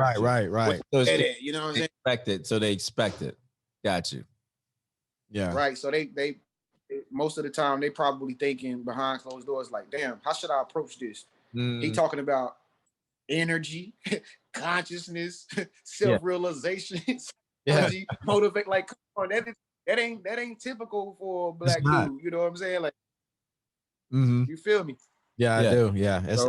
Right. So you know what I'm saying? Expected. So they expect it. Got you. Yeah. Right. So they most of the time they probably thinking behind closed doors like, damn, how should I approach this? He talking about energy, consciousness, self-realization, energy, motivate. Like, come on, that ain't typical for a black dude. You know what I'm saying? Like, you feel me? Yeah, I do. Yeah, it's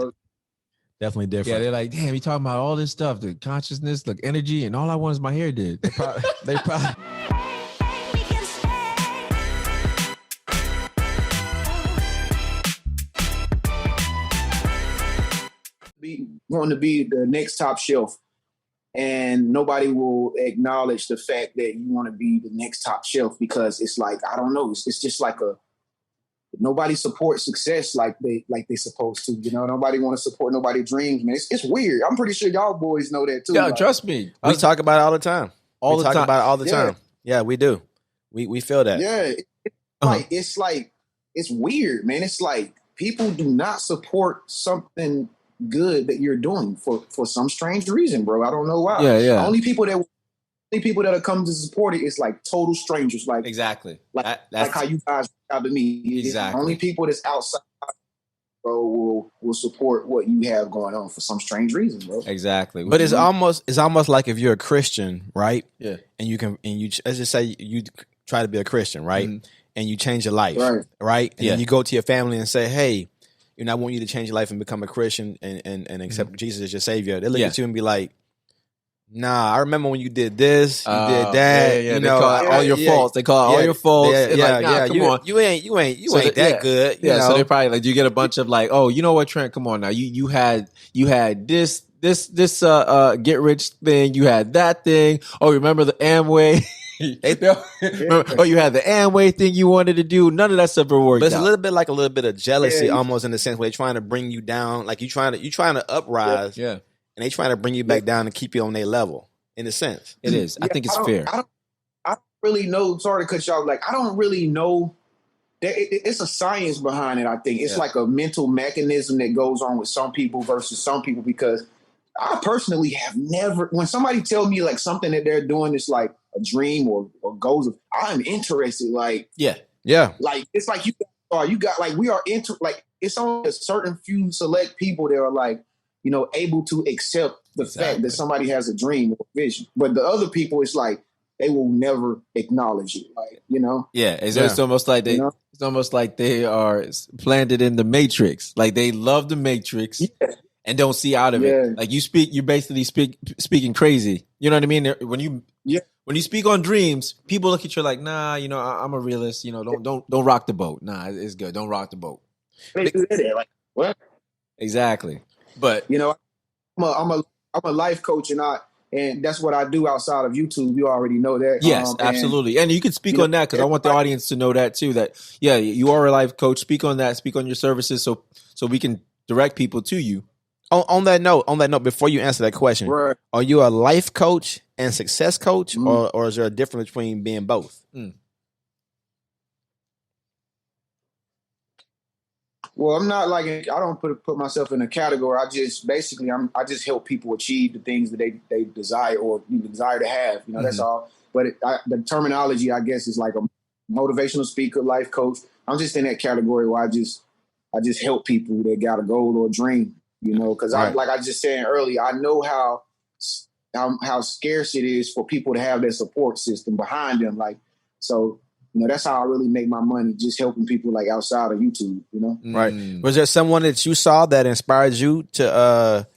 definitely different. Yeah, they're like, damn, you talking about all this stuff, the consciousness, the energy, and all I want is my hair did. They probably be wanting to be the next top shelf, and nobody will acknowledge the fact that you want to be the next top shelf because it's like, I don't know, it's just like nobody supports success like they supposed to. You know, nobody want to support nobody's dreams, man. It's weird. I'm pretty sure y'all boys know that too. Yeah, like, trust me. We talk about it all the time. We talk about it all the time. Yeah, we do. We feel that. Yeah, it's like it's weird, man. It's like people do not support something good that you're doing for some strange reason, bro. I don't know why. Yeah. Only people that are coming to support it is like total strangers. Like exactly. That's like how you guys out to me. Exactly. Only people that's outside, bro, will support what you have going on for some strange reason, bro. Exactly. But it's almost like if you're a Christian, right? Yeah. And you let's just say you try to be a Christian, right? Mm-hmm. And you change your life, right? And then you go to your family and say, hey, you know, I want you to change your life and become a Christian and accept Jesus as your savior. They look at you and be like, nah, I remember when you did this, you did that. Yeah, you they know, call it all your faults. They call it all your faults. Come on. You ain't that good. You know? So they probably like, you get a bunch of like, oh, you know what, Trent? Come on now. You had this get rich thing. You had that thing. Oh, remember the Amway? Oh, you had the Amway thing you wanted to do. None of that stuff ever worked. But it's a little bit of jealousy, almost in the sense where they're trying to bring you down. Like you trying to uprise, and they trying to bring you back down and keep you on their level. In a sense, it is. I think it's fair. I don't really know. Sorry to cut y'all. Like I don't really know. It's a science behind it. I think it's like a mental mechanism that goes on with some people versus some people. Because I personally have never, when somebody tell me like something that they're doing is like a dream or goals, I'm interested. Like, like it's like you got like we are into like it's only a certain few select people that are like, you know, able to accept the fact that somebody has a dream or vision. But the other people, it's like they will never acknowledge it. Like, you know, it's almost like they, it's almost like they are planted in the Matrix. Like they love the Matrix. And don't see out of it. Like you're basically speaking crazy. You know what I mean? When you speak on dreams, people look at you like, nah, you know, I'm a realist. You know, don't rock the boat. Nah, it's good. Don't rock the boat. Like what? Exactly. But you know, I'm a life coach, and that's what I do outside of YouTube. You already know that. Yes, absolutely. And you can speak on that because I want the audience to know that too. That you are a life coach. Speak on that. Speak on your services, so we can direct people to you. On that note, before you answer that question, are you a life coach and success coach, or is there a difference between being both? Well, I'm not like, I don't put myself in a category. I just help people achieve the things that they desire or desire to have. You know, that's all. But the terminology, I guess, is like a motivational speaker, life coach. I'm just in that category where I just help people that got a goal or a dream. You know, because like I just said earlier, I know how scarce it is for people to have their support system behind them. Like, so, you know, that's how I really make my money, just helping people like outside of YouTube, you know? Right. Was there someone that you saw that inspired you to,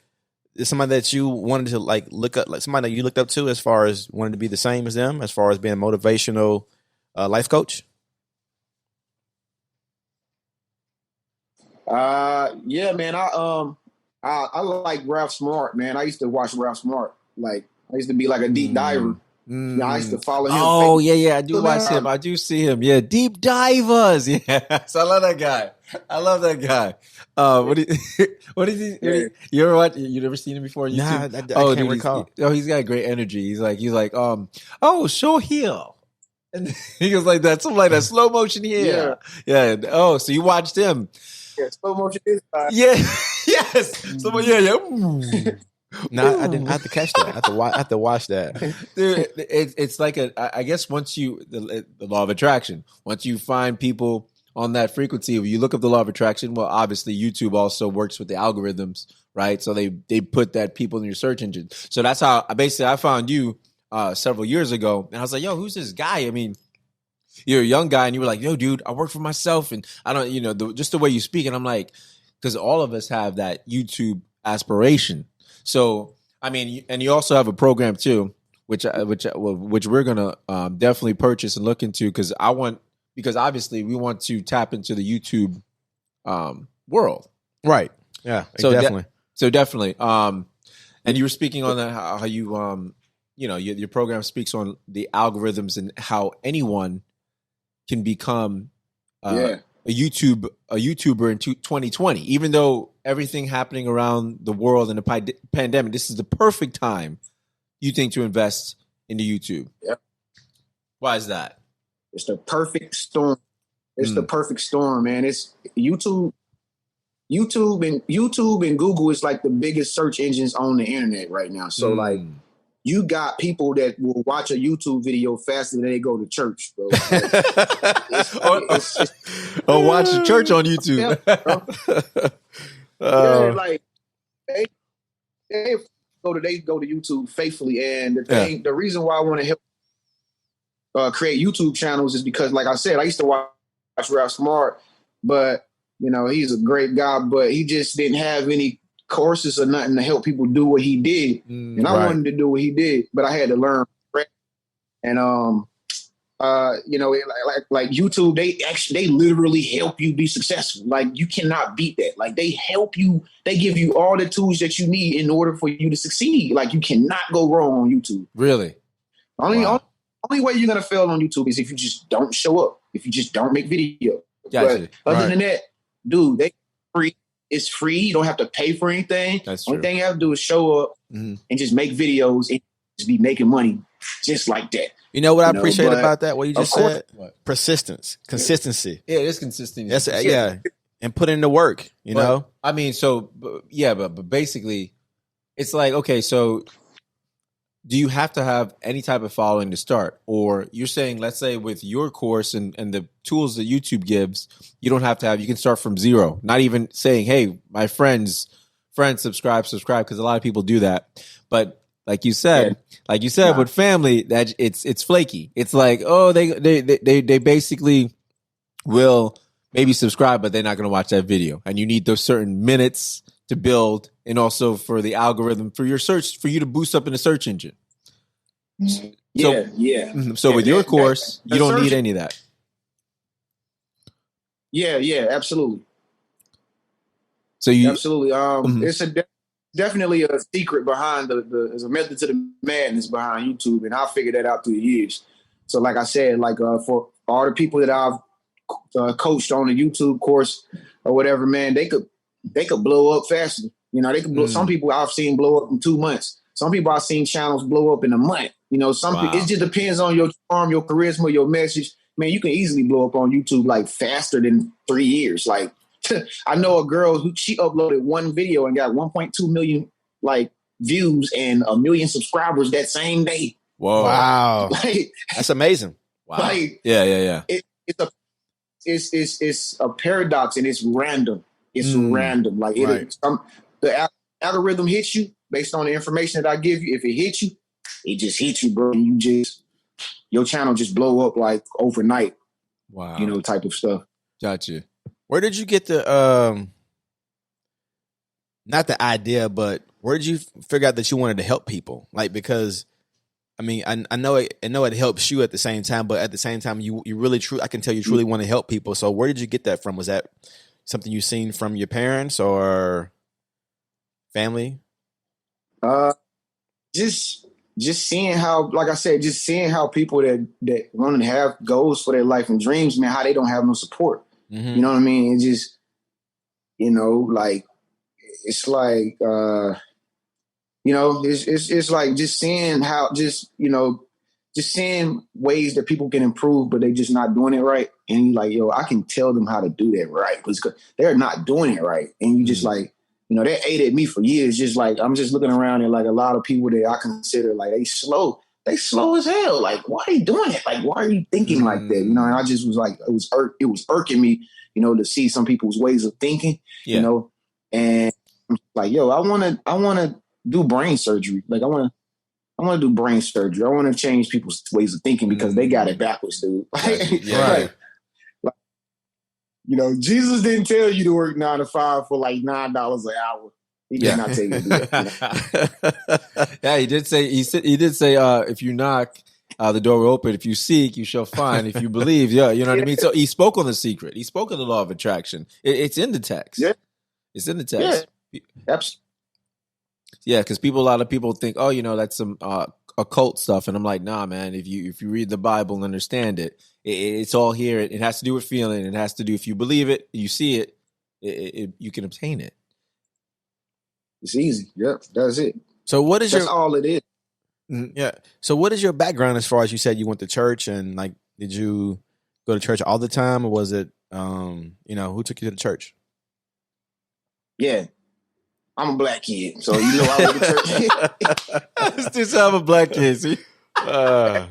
somebody that you wanted to like look up, like somebody that you looked up to as far as wanting to be the same as them, as far as being a motivational life coach? Yeah, man. I like Ralph Smart, man. I used to watch Ralph Smart. Like, I used to be like a deep diver. Yeah, I used to follow him. Oh, yeah. I do watch him. I do see him. Yeah, deep divers. Yeah, so I love that guy. What is he? Yeah. You ever watch? You never seen him before? Nah, I can't recall. He's got great energy. He's like, oh, show here. And he goes like that, something like that, slow motion here. Yeah. Oh, so you watched him? Yeah, slow motion this time. Yeah. Yes. So, yeah. No, I didn't. I have to catch that. I have to watch that. Dude, it's like I guess once the law of attraction, once you find people on that frequency, if you look up the law of attraction, well, obviously YouTube also works with the algorithms, right? So they put that people in your search engine. So that's how I found you several years ago, and I was like, yo, who's this guy? I mean, you're a young guy, and you were like, yo, dude, I work for myself, and I don't, just the way you speak, and I'm like, because all of us have that YouTube aspiration. So, I mean, and you also have a program too, which we're gonna definitely purchase and look into because obviously we want to tap into the YouTube world, right? Yeah, so definitely. Definitely. And you were speaking on how you your program speaks on the algorithms and how anyone can become a YouTuber in 2020, even though everything happening around the world in the pandemic, this is the perfect time you think to invest into YouTube. Yep. Why is that? It's the perfect storm. It's the perfect storm, man. It's YouTube and Google is like the biggest search engines on the internet right now. So like you got people that will watch a YouTube video faster than they go to church, bro. Watch the church on YouTube. Yeah, like they go to YouTube faithfully, and the reason why I want to help create YouTube channels is because, like I said, I used to watch Rap Smart, but he's a great guy, but he just didn't have any courses or nothing to help people do what he did, and I wanted to do what he did, but I had to learn. And like YouTube, they literally help you be successful. Like you cannot beat that. Like they help you, they give you all the tools that you need in order for you to succeed. Like you cannot go wrong on YouTube. Really? Only way you're gonna fail on YouTube is if you just don't show up, if you just don't make video. Gotcha. But other than that, dude, they free. It's free. You don't have to pay for anything. That's true. Only thing you have to do is show up and just make videos and just be making money just like that. You know what I appreciate about that? What you just said? What? Persistence, consistency. Yeah, it is consistency. That's and put in the work. You know. I mean, but basically, it's like, okay, so do you have to have any type of following to start, or you're saying, let's say, with your course and the tools that YouTube gives, you don't have to have. You can start from zero. Not even saying, hey, my friends, subscribe, because a lot of people do that, but. Like you said, with family, that it's flaky. It's like, oh, they basically will maybe subscribe, but they're not going to watch that video. And you need those certain minutes to build, and also for the algorithm for your search, for you to boost up in the search engine. So with your course, you don't need any of that. Yeah, absolutely. So you absolutely. It's definitely a secret behind there's a method to the madness behind YouTube, and I figured that out through the years. So like I said, like for all the people that I've coached on the YouTube course or whatever, man, they could blow up faster. They could blow. Some people I've seen blow up in 2 months. Some people I've seen channels blow up in a month. Some people, it just depends on your charm, your charisma, your message. Man, you can easily blow up on YouTube like faster than 3 years. Like I know a girl who she uploaded one video and got 1.2 million like views and 1 million subscribers that same day. Whoa! Wow, that's amazing. Wow. Like, yeah. It's a paradox and it's random. It's random. Like the algorithm hits you based on the information that I give you. If it hits you, it just hits you, bro. And your channel just blow up like overnight. Wow. Type of stuff. Gotcha. Where did you get the not the idea, but where did you figure out that you wanted to help people? Like, because I mean, I know it helps you at the same time, but at the same time, you really I can tell you truly want to help people. So where did you get that from? Was that something you seen from your parents or family? Just seeing how, like I said, just seeing how people that want to have goals for their life and dreams, man, how they don't have no support. You know what I mean? It just, like, it's like, it's like just seeing how, just seeing ways that people can improve, but they just not doing it right. And you're like, yo, I can tell them how to do that right, because they're not doing it right. And you just like, You know, they ate at me for years. Just like, I'm just looking around and like a lot of people that I consider like they slow as hell. Like, why are you doing it? Like, why are you thinking like that? You know, and I just was like, it was irking me, you know, to see some people's ways of thinking, you know, and I'm like, yo, I want to do brain surgery. Like, I want to do brain surgery. I want to change people's ways of thinking because they got it backwards, dude. Right. Like, you know, Jesus didn't tell you to work 9 to 5 for like $9 an hour. He did not tell you to do that. You know? Yeah, he did say. He did say, if you knock, the door will open. If you seek, you shall find. If you believe, you know what I mean. So he spoke on the secret. He spoke on the law of attraction. It's in the text. Yeah, it's in the text. Yeah, absolutely. Yeah, because a lot of people think, oh, you know, that's some occult stuff, and I'm like, nah, man. If you read the Bible and understand it, it's all here. It has to do with feeling. It has to do if you believe it, you see it, you can obtain it. It's easy. Yep, that's it. So that's all it is. Yeah. So what is your background as far as you said you went to church, and like, did you go to church all the time, or was it, you know, who took you to the church? Yeah. I'm a black kid, so you know I went to church. Still have a black kid, see? Yeah.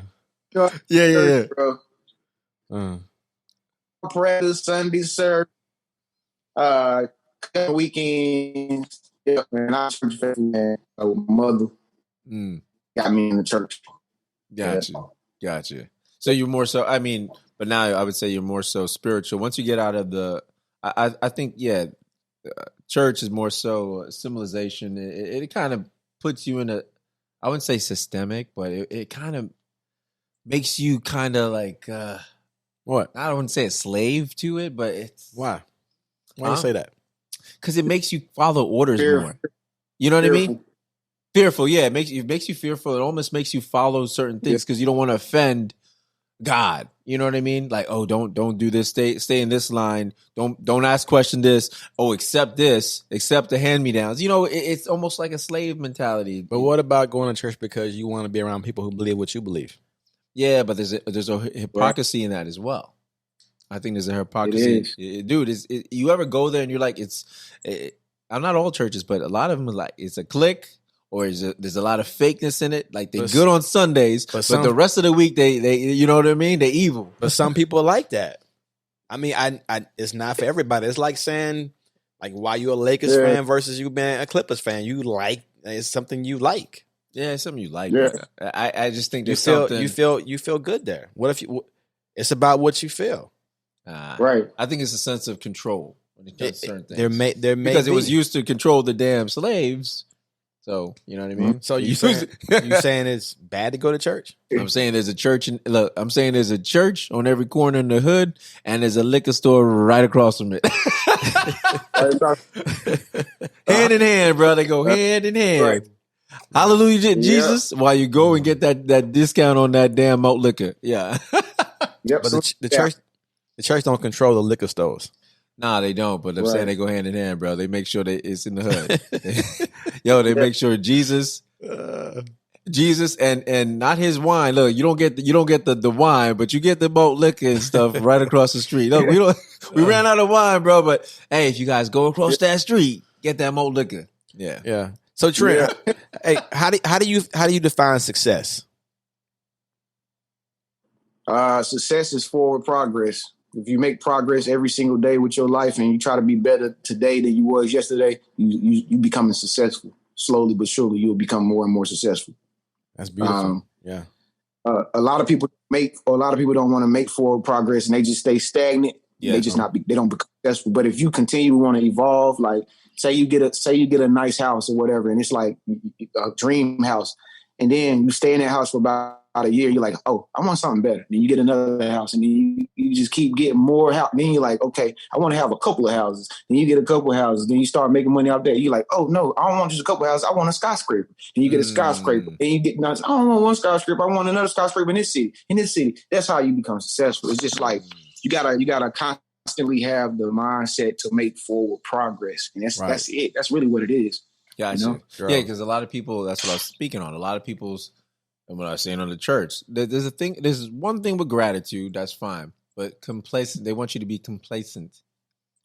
Bro. Prayer Sunday service, weekends. Yeah, man, I was church family, man. My mother got me in the church. Gotcha. So you're more so. I mean, but now I would say you're more so spiritual. Once you get out of the, I think, church is more so symbolization. It kind of puts you in a, I wouldn't say systemic, but it kind of makes you kind of like what? I don't want to say a slave to it, but it's why do you say that? Because it makes you follow orders more. You know what I mean? Fearful, yeah. It makes you fearful. It almost makes you follow certain things because you don't want to offend God. You know what I mean? Like, oh, don't do this. Stay in this line. Don't ask question this. Oh, accept this. Accept the hand-me-downs. You know, it's almost like a slave mentality. But what about going to church because you want to be around people who believe what you believe? Yeah, but there's a hypocrisy in that as well. I think there's a hypocrisy. Dude, you ever go there and you're like, I'm not all churches, but a lot of them are like, it's a clique. Or there's a lot of fakeness in it. Like they're good on Sundays, but the rest of the week they you know what I mean? They're evil. But some people like that. I mean, I it's not for everybody. It's like saying, like, why you a Lakers fan versus you being a Clippers fan. It's something you like. Yeah, it's something you like. Yeah. I just think there's you feel good there. What if you? It's about what you feel. Right. I think it's a sense of control when it comes to certain things. There may because it was used to control the damn slaves. So, you know what I mean? So you saying it's bad to go to church? I'm saying there's a church there's a church on every corner in the hood, and there's a liquor store right across from it. Hand in hand, bro. They go hand in hand. Right. Hallelujah, Jesus. While you go and get that discount on that damn malt liquor. Yeah. Yep. But the church don't control the liquor stores. Nah, they don't. But I'm saying they go hand in hand, bro. They make sure that it's in the hood. They make sure Jesus and not his wine. Look, you don't get the wine, but you get the malt liquor and stuff right across the street. Look, we ran out of wine, bro. But hey, if you guys go across that street, get that malt liquor. Yeah. So Tren, hey, how do you define success? Success is forward progress. If you make progress every single day with your life and you try to be better today than you was yesterday, you becoming successful. Slowly but surely, you'll become more and more successful. That's beautiful. A lot of people don't want to make forward progress and they just stay stagnant. They don't become successful. But if you continue to want to evolve, like say you get a nice house or whatever, and it's like a dream house, and then you stay in that house for about a year, you're like, oh, I want something better. Then you get another house, and then you just keep getting more house. Then you're like, okay, I want to have a couple of houses. Then you get a couple of houses. Then you start making money out there. You're like, oh no, I don't want just a couple of houses. I want a skyscraper. Then you get a skyscraper. Then you get I don't want one skyscraper. I want another skyscraper in this city. That's how you become successful. It's just like you gotta constantly have the mindset to make forward progress, and that's it. That's really what it is. Gotcha. You know? Yeah, because a lot of people. That's what I was speaking on. A lot of people's. And what I was saying on the church, there's one thing with gratitude, that's fine. But complacent, they want you to be complacent.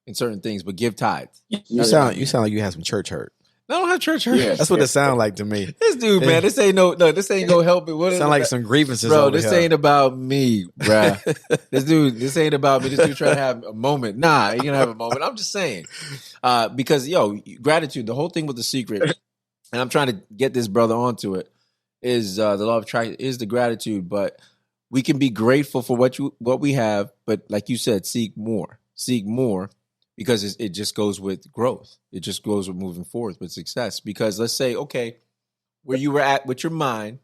in certain things, but give tithes. You sound like you have some church hurt. I don't have church hurt. Yeah. That's what it sounds like to me. This dude, man, this ain't gonna help me. What sound like some grievances, bro? over This here. ain't about me, bro. This ain't about me. This dude trying to have a moment. Nah, he gonna have a moment. I'm just saying, because gratitude. The whole thing with The Secret, and I'm trying to get this brother onto it, is the law of attraction, is the gratitude. But we can be grateful for what we have, but like you said, seek more, because it just goes with growth. It just goes with moving forward with success. Because let's say, okay, where you were at with your mind,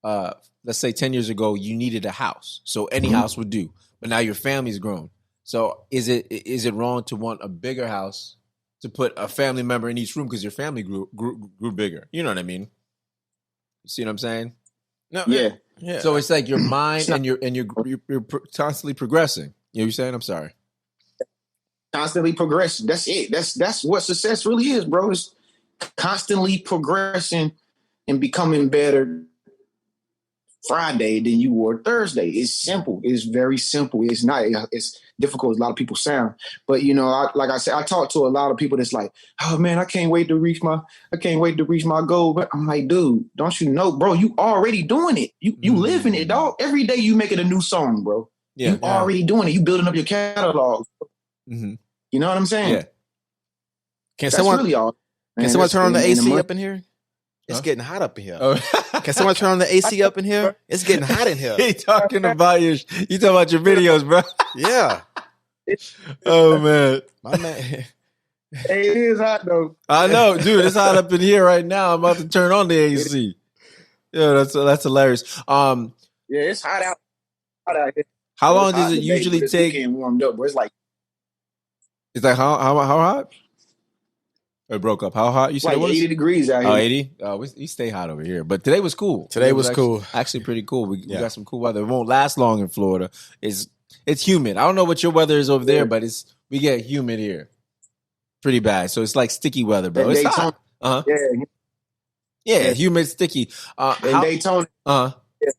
let's say 10 years ago, you needed a house. So any house would do. But now your family's grown. So is it wrong to want a bigger house to put a family member in each room because your family grew bigger? You know what I mean? You see what I'm saying? No, yeah. So it's like your mind and you're constantly progressing. You know what you're saying? I'm sorry. Constantly progressing. That's it. That's what success really is, bro. It's constantly progressing and becoming better Friday than you were Thursday. It's simple. It's very simple. It's not it's difficult as a lot of people sound. But like I said, I talk to a lot of people that's like, oh man, I can't wait to reach my goal. But I'm like, dude, don't you know, bro, you already doing it. You living it, dog. Every day you making a new song, bro. You already doing it. You building up your catalog. Mm-hmm. You know what I'm saying? Yeah. Can someone turn on the AC up in here? It's getting hot up in here. Oh. Can someone turn on the AC up in here? It's getting hot in here. You talking about your videos, bro? Yeah. Oh man, my man. Hey, it is hot though. I know, dude. It's hot up in here right now. I'm about to turn on the AC. Yeah, that's hilarious. Yeah, it's hot out here. How long does it usually take? Warmed up, bro. It's like how hot? It broke up. How hot? You said like it was 80 degrees out here. Oh, 80? We stay hot over here. But today was cool. Today was cool. Actually pretty cool. We got some cool weather. It won't last long in Florida. It's humid. I don't know what your weather is over there, but we get humid here. Pretty bad. So it's like sticky weather, bro. It's hot. Uh-huh. Yeah, humid, sticky. In Daytona. Uh-huh. Yeah.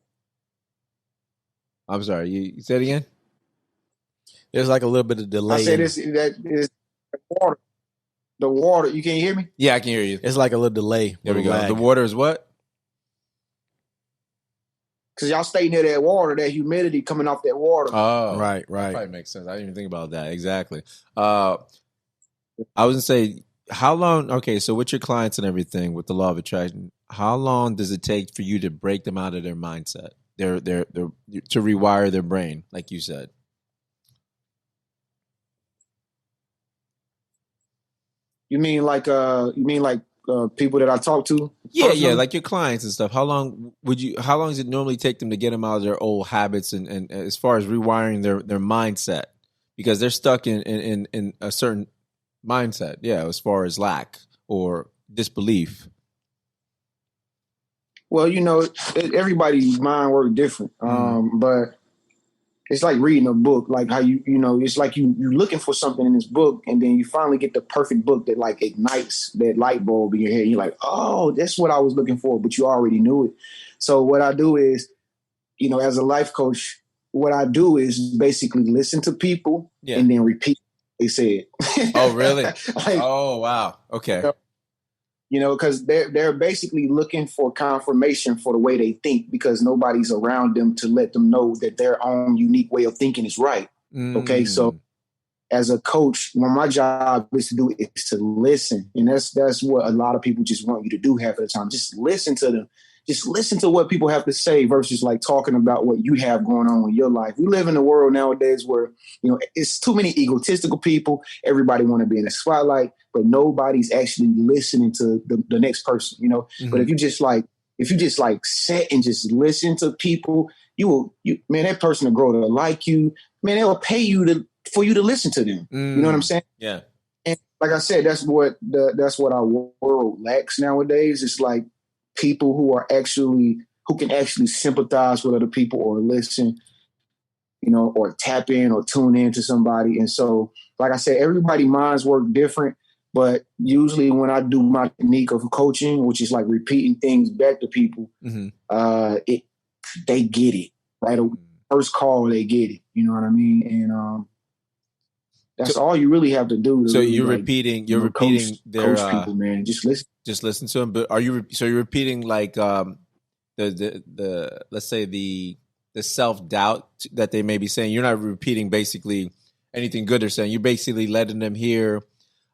I'm sorry. You said it again? There's like a little bit of delay. I said that is water. The water, you can't hear me? Yeah, I can hear you. It's like a little delay. There we go. Lag. The water is what? Because y'all stay near that water, that humidity coming off that water. Oh, right. That probably makes sense. I didn't even think about that. Exactly. I was going to say, how long, okay, so with your clients and everything, with the law of attraction, how long does it take for you to break them out of their mindset, their to rewire their brain, like you said? You mean like people that I talk to? Yeah, like your clients and stuff. How long does it normally take them to get them out of their old habits and as far as rewiring their mindset? Because they're stuck in a certain mindset, as far as lack or disbelief. Well, everybody's mind works different. But it's like reading a book, like how it's like you're looking for something in this book, and then you finally get the perfect book that like ignites that light bulb in your head. You're like, oh, that's what I was looking for, but you already knew it. So what I do is, as a life coach, what I do is basically listen to people and then repeat what they said. Oh, really? Oh, wow. Okay. Because they're basically looking for confirmation for the way they think, because nobody's around them to let them know that their own unique way of thinking is right. Okay, so as a coach, what my job is to do is to listen, and that's what a lot of people just want you to do half of the time. Just listen to them. Just listen to what people have to say versus like talking about what you have going on in your life. We live in a world nowadays where, it's too many egotistical people. Everybody want to be in the spotlight, but nobody's actually listening to the next person, Mm-hmm. But if you just sit and just listen to people, man, that person will grow to like you. Man, they'll pay you for you to listen to them. You know what I'm saying? Yeah. And like I said, that's what our world lacks nowadays. It's like people who can actually sympathize with other people or listen, or tap in or tune in to somebody. And so, like I said, everybody's minds work different, but usually when I do my technique of coaching, which is like repeating things back to people, they get it, right? First call, they get it. You know what I mean? And That's all you really have to do. So really, you're like, repeating coach people, man. Just listen. Just listen to them. But you're repeating like the let's say the self-doubt that they may be saying. You're not repeating basically anything good they're saying. You're basically letting them hear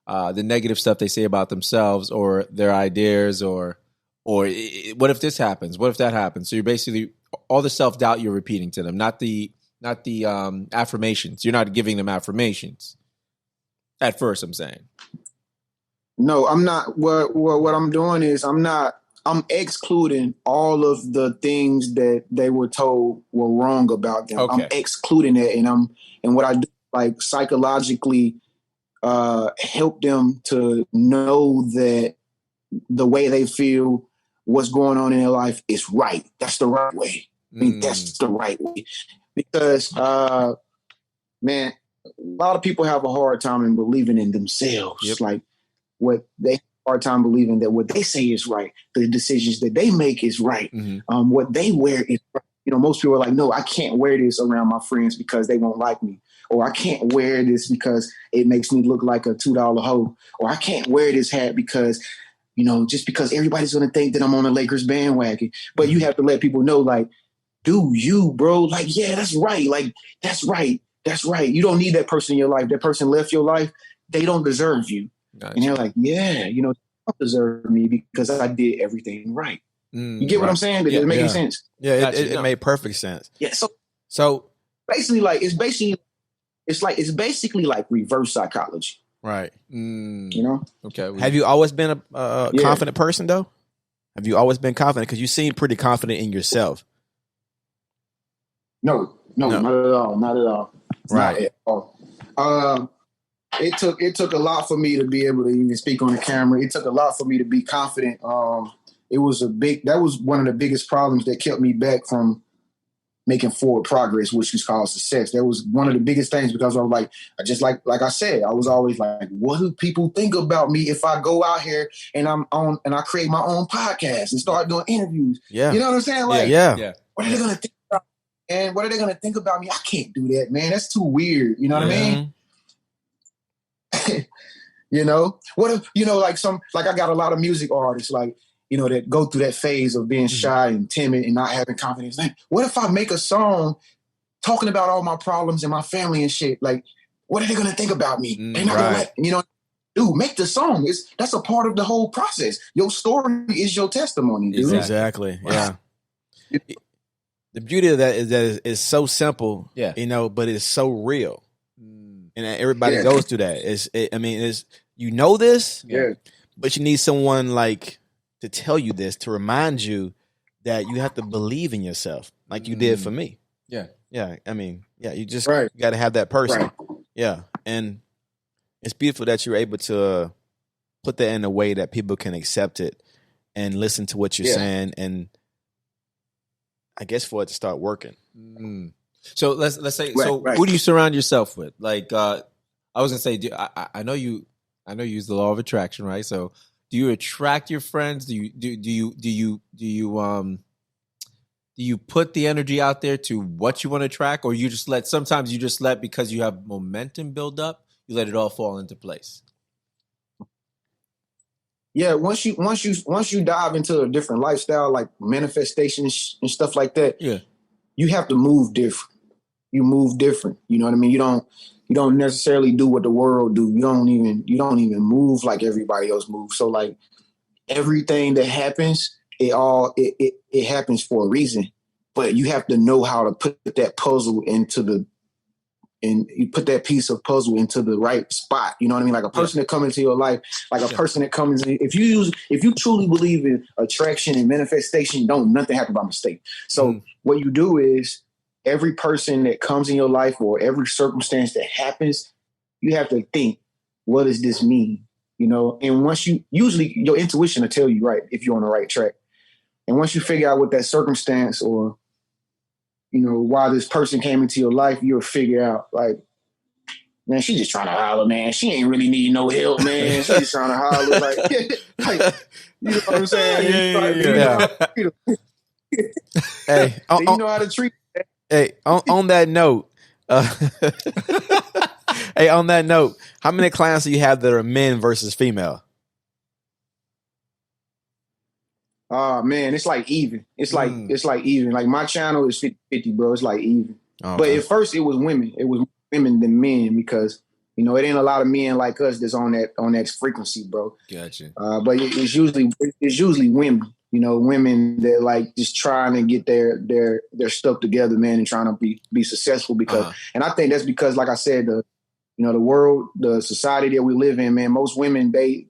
the negative stuff they say about themselves or their ideas or what if this happens? What if that happens? So you're basically all the self-doubt you're repeating to them, not the affirmations. You're not giving them affirmations. At first, I'm saying. No, I'm not. What I'm doing is I'm excluding all of the things that they were told were wrong about them. Okay. I'm excluding that, and what I do, like, psychologically help them to know that the way they feel, what's going on in their life is right. That's the right way. I mean, that's the right way. Because, man, a lot of people have a hard time in believing in themselves. Yep. Like, what they have a hard time believing that what they say is right, the decisions that they make is right, what they wear is right. You know, most people are like, no, I can't wear this around my friends because they won't like me. Or I can't wear this because it makes me look like a $2 hoe. Or I can't wear this hat because, you know, just because everybody's going to think that I'm on a Lakers bandwagon. But you have to let people know, like, do you, bro? Like, yeah, that's right. Like, that's right. That's right. You don't need that person in your life. That person left your life. They don't deserve you. Gotcha. And they're like, yeah, you know, they don't deserve me because I did everything right. You get what I'm saying? Does it make any sense? Yeah, it made perfect sense. Yeah. So basically, like, it's basically like reverse psychology. Right. You know? Okay. Have you always been a confident person, though? Have you always been confident? Because you seem pretty confident in yourself. No, not at all. Not at all. Right. Not at all. It took a lot for me to be able to even speak on the camera. It took a lot for me to be confident. That was one of the biggest problems that kept me back from making forward progress, which is called success. That was one of the biggest things, because I was like, like I said, I was always like, what do people think about me if I go out here and I create my own podcast and start doing interviews? Yeah. You know what I'm saying? Like, yeah. What are they going to think about me? And what are they going to think about me? I can't do that, man. That's too weird. You know what I mean? You know, what if, you know, like I got a lot of music artists, like, you know, that go through that phase of being shy and timid and not having confidence. Like, what if I make a song talking about all my problems and my family and shit? Like, what are they going to think about me? They're not going to, you know, dude, make the song. That's a part of the whole process. Your story is your testimony, dude. Exactly. Yeah. The beauty of that is that it's so simple, you know, but it's so real. And everybody goes through that. You know this, but you need someone like to tell you this, to remind you that you have to believe in yourself, like you did for me. Yeah. Yeah. I mean, yeah, you just got to have that person. Right. Yeah. And it's beautiful that you're able to put that in a way that people can accept it and listen to what you're saying, and I guess for it to start working. So let's say, who do you surround yourself with? Like, I was gonna say, I know you use the law of attraction, right? So, do you attract your friends? Do you put the energy out there to what you want to attract, or you just let? Sometimes you just let because you have momentum build up. You let it all fall into place. Yeah, once you dive into a different lifestyle, like manifestations and stuff like that, you have to move different. You move different. You know what I mean? You don't necessarily do what the world do. You don't even move like everybody else moves. So, like, everything that happens, it happens for a reason. But you have to know how to put that puzzle and you put that piece of puzzle into the right spot. You know what I mean? Like a person that comes into your life, like a person that comes in, if you truly believe in attraction and manifestation, don't nothing happen by mistake. So what you do is, every person that comes in your life or every circumstance that happens, you have to think, what does this mean? You know, and usually your intuition will tell you, right, if you're on the right track. And once you figure out what that circumstance, or, you know, why this person came into your life, you'll figure out, like, man, she just trying to holler, man. She ain't really need no help, man. She just trying to holler, like you know what I'm saying? Hey, you know how to treat. Hey, on that note, Hey, on that note, how many clients do you have that are men versus female? Man, it's like even. It's like even. Like my channel is 50-50, bro. It's like even. Okay. But at first it was women. It was women than men because it ain't a lot of men like us that's on that frequency, bro. Gotcha. But it's usually women. Women that like just trying to get their stuff together, man, and trying to be successful because, and I think that's because, like I said, the world, the society that we live in, man, most women, they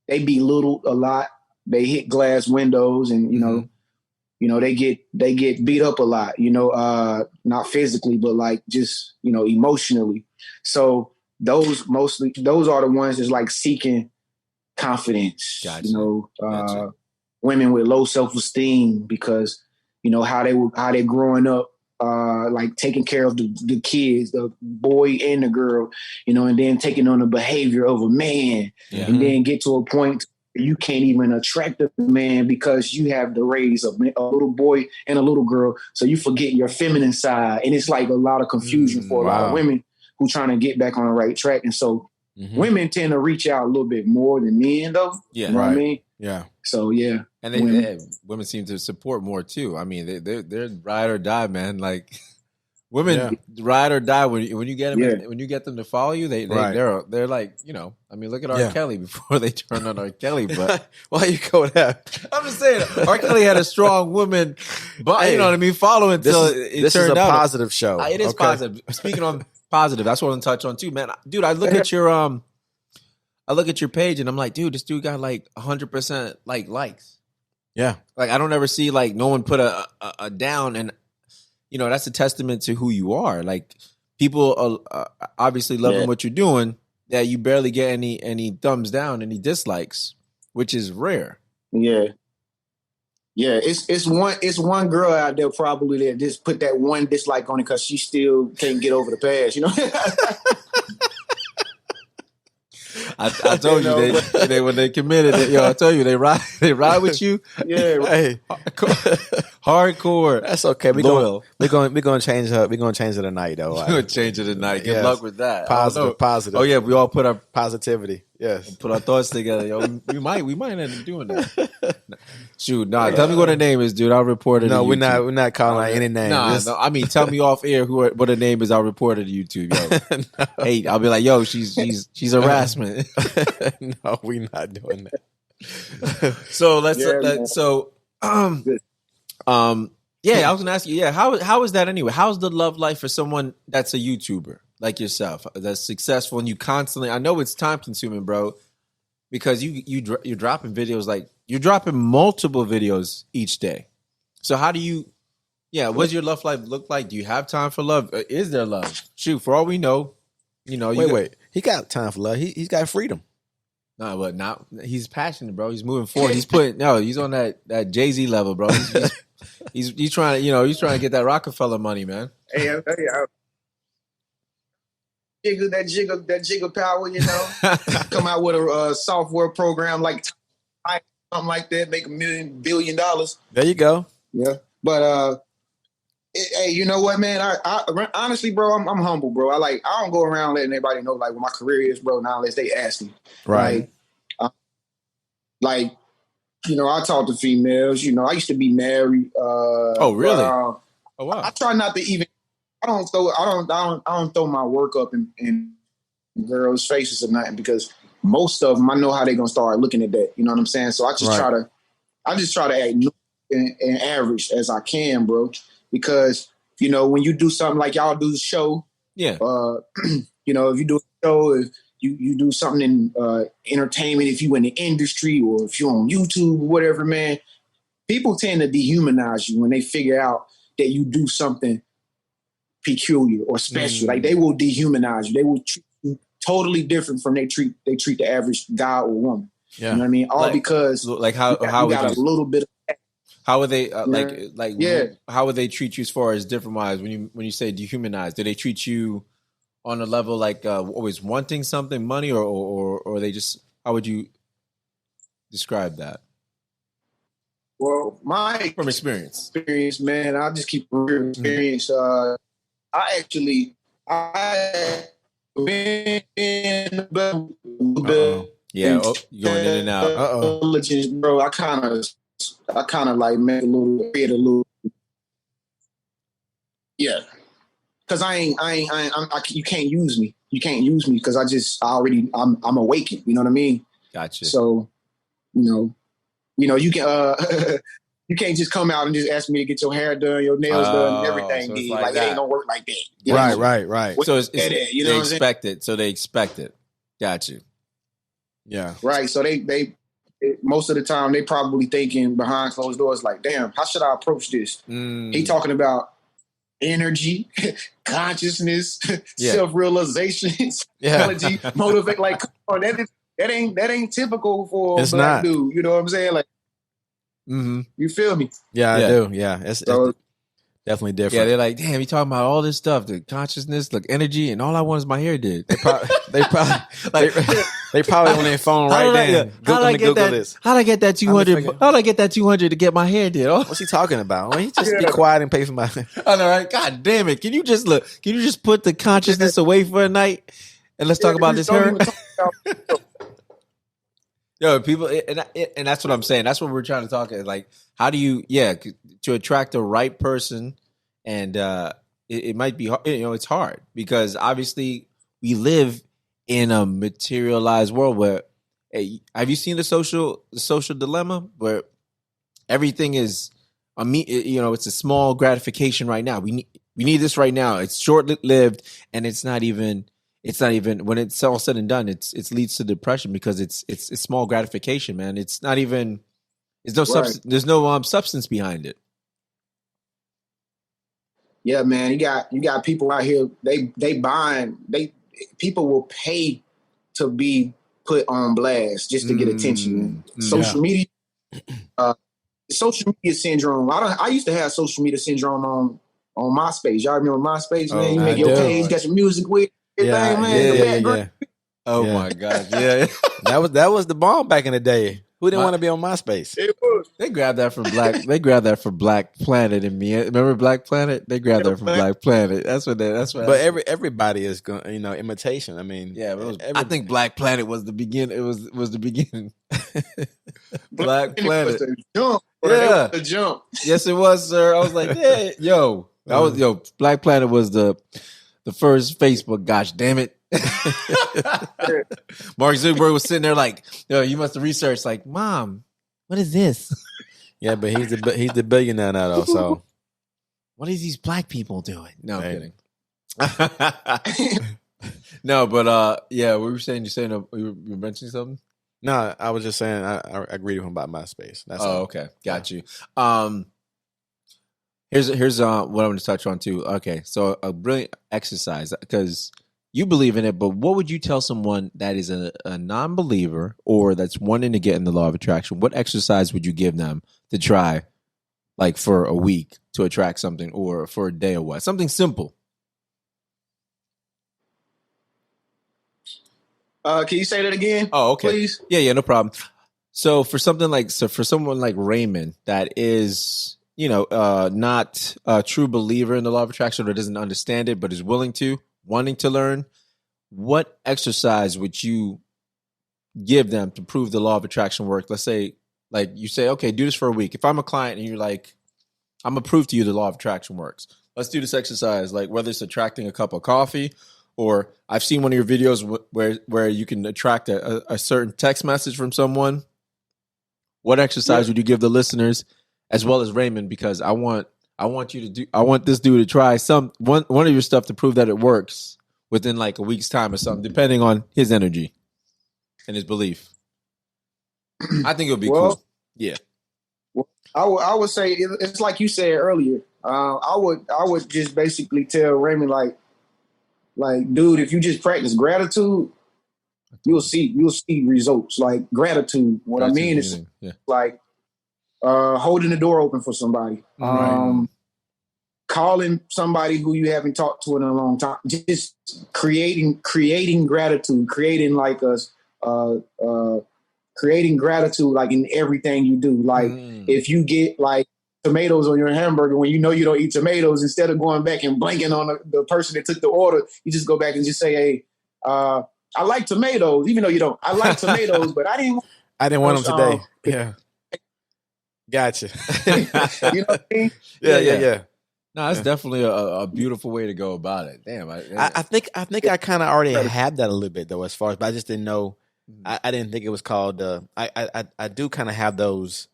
belittle a lot. They hit glass windows and, they get beat up a lot, not physically, but like just, emotionally. So those are the ones that's like seeking confidence, Gotcha. Women with low self-esteem because, how they growing up, like taking care of the kids, the boy and the girl, and then taking on the behavior of a man, and then get to a point where you can't even attract a man because you have to raise a little boy and a little girl, so you forget your feminine side, and it's like a lot of confusion for a lot of women who trying to get back on the right track, and so women tend to reach out a little bit more than men, though. Yeah, you know what I mean? Yeah. So yeah, and women seem to support more too. I mean, they're ride or die, man. Like women ride or die when you get them when you get them to follow you. They're like I mean, look at R. Kelly before they turned on R. Kelly. But why you go there? I'm just saying, R. Kelly had a strong woman, but you know what I mean, following until this is a positive show. It is positive. Speaking on positive, that's what I'm touch on too, man. Dude, I look at your page and I'm like, dude, this dude got like 100% like likes. Yeah. Like I don't ever see like no one put a down, and that's a testament to who you are. Like people are obviously loving what you're doing, that you barely get any thumbs down, any dislikes, which is rare. Yeah. Yeah, it's one girl out there probably that just put that one dislike on it because she still can't get over the past, I told you they when they committed it, I told you they ride with you. Yeah, hey, hardcore. That's okay. We're gonna change her. We're gonna change it tonight, though. We're gonna change it tonight. Good luck with that. Positive. Oh yeah, we all put our positivity. Yes, put our thoughts together. We might end up doing that. Shoot, tell me what her name is, dude. I'll report it. No, we're not calling her any name. No, I mean, tell me off air what her name is. I'll report it to YouTube. Yo. No. Hey, I'll be like, yo, she's harassment. No, we're not doing that. So I was gonna ask you, how is that anyway? How's the love life for someone that's a YouTuber like yourself, that's successful, and you constantly? I know it's time consuming, bro, because you're dropping videos, like you're dropping multiple videos each day. So how do you? Yeah, what does your love life look like? Do you have time for love? Is there love? Shoot, for all we know, wait. He got time for love. He's got freedom. No, but not. He's passionate, bro. He's moving forward. He's on that Jay-Z level, bro. He's trying to get that Rockefeller money, man. Hey, that jiggle power, come out with a software program like something like that, make $1 billion. There you go. Yeah, but hey, you know what, man? I honestly, bro, I'm humble, bro. I don't go around letting everybody know like what my career is, bro. Now unless they ask me, right? I talk to females. I used to be married. Oh, really? Oh, wow. I try not to even. I don't throw my work up in girls' faces or nothing because most of them I know how they're gonna start looking at that. You know what I'm saying? So I just try to act and average as I can, bro. Because when you do something like y'all do the show, if you do a show, if you do something in entertainment, if you in the industry or if you're on YouTube or whatever, man, people tend to dehumanize you when they figure out that you do something peculiar or special. Like they will dehumanize you. They will treat you totally different from they treat the average guy or woman. Yeah. You know what I mean? All because how you got a little bit of. How would they how would they treat you as far as different wise when you say dehumanize? Do they treat you on a level like always wanting something, money, or they just, how would you describe that? Well, from experience, man, I'll just keep real experience. I Yeah, going in and out. Bro, I kind of like make a little. Yeah, because you can't use me. You can't use me because I'm awakened. You know what I mean? Gotcha. So, you can you can't just come out and just ask me to get your hair done, your nails done, and everything. So like it ain't no work like that. Right. So they expect it. So they expect it. Got you. Yeah. Right. So they most of the time they probably thinking behind closed doors like, damn, how should I approach this? He talking about energy, consciousness, self-realization, psychology, motivate. Like, come on, that ain't typical for a black dude. You know what I'm saying? Like, you feel me? Yeah, I do. Yeah, it's definitely different. Yeah, they're like, damn, you talking about all this stuff, the consciousness, like energy, and all I want is my hair did. They probably on their phone right now. How'd I get that 200? How'd I get that 200 to get my hair did? Oh. What's he talking about? Well, he just be quiet and pay for my. I know, right? God damn it! Can you just put the consciousness away for a night and let's talk about this hair? Yo, people, and that's what I'm saying. That's what we're trying to talk about. Like, how do you, to attract the right person, and it might be, it's hard because obviously we live in a materialized world where, have you seen the social dilemma where everything is, it's a small gratification right now. We need this right now. It's short lived, and it's not even when it's all said and done, it leads to depression because it's small gratification, man. It's not even, there's no substance behind it. Yeah, man, you got people out here, people will pay to be put on blast just to get attention. Social media syndrome. I used to have social media syndrome on MySpace. Y'all remember MySpace, man? You make your page, got your music with. Yeah. Oh my God. Yeah. That was the bomb back in the day. Who didn't want to be on MySpace? They grabbed that from Black Planet and me. Remember Black Planet? They grabbed that from Black Planet. That's what. But everybody is going, imitation. I mean, I think Black Planet was the beginning. It was the beginning. Black Planet. The jump. Yes, it was, sir. I was like, Black Planet was the first Facebook. Gosh damn it. Mark Zuckerberg was sitting there like, you must have researched. Like, Mom, what is this? Yeah, but he's the billionaire now, though. So, what are these black people doing? No, I'm kidding. No, but what were you saying? You were mentioning something? No, I was just saying I agree with him about MySpace. That's all. Okay, got you. Here's what I'm going to touch on too. Okay, so a brilliant exercise because you believe in it, but what would you tell someone that is a non-believer or that's wanting to get in the law of attraction? What exercise would you give them to try, like for a week to attract something, or for a day, or what? Something simple. Can you say that again? Oh, okay. Please. Yeah, no problem. So for someone like Raymond that is, not a true believer in the law of attraction or doesn't understand it, but is wanting to learn, what exercise would you give them to prove the law of attraction work? Let's say, like you say, okay, do this for a week. If I'm a client and you're like, I'm gonna prove to you the law of attraction works. Let's do this exercise. Like whether it's attracting a cup of coffee, or I've seen one of your videos where you can attract a certain text message from someone. What exercise would you give the listeners as well as Raymond? Because I want this dude to try one of your stuff to prove that it works within like a week's time or something, depending on his energy and his belief. I think it'll be cool. Yeah. Well, I would say it's like you said earlier. I would just basically tell Raymond like, dude, if you just practice gratitude, you'll see results. Like gratitude. What I mean is like holding the door open for somebody. Calling somebody who you haven't talked to in a long time. Just creating gratitude, creating gratitude like in everything you do. Like if you get like tomatoes on your hamburger when you know you don't eat tomatoes, instead of going back and blanking on the person that took the order, you just go back and just say, hey, I like tomatoes, even though you don't. I like tomatoes, but I didn't want them today. Yeah. Gotcha. You know what I mean? Yeah. No, that's definitely a beautiful way to go about it. Damn. I think I kind of already had that a little bit though, as far as, but I just didn't know. I didn't think it was called. I do kind of have those.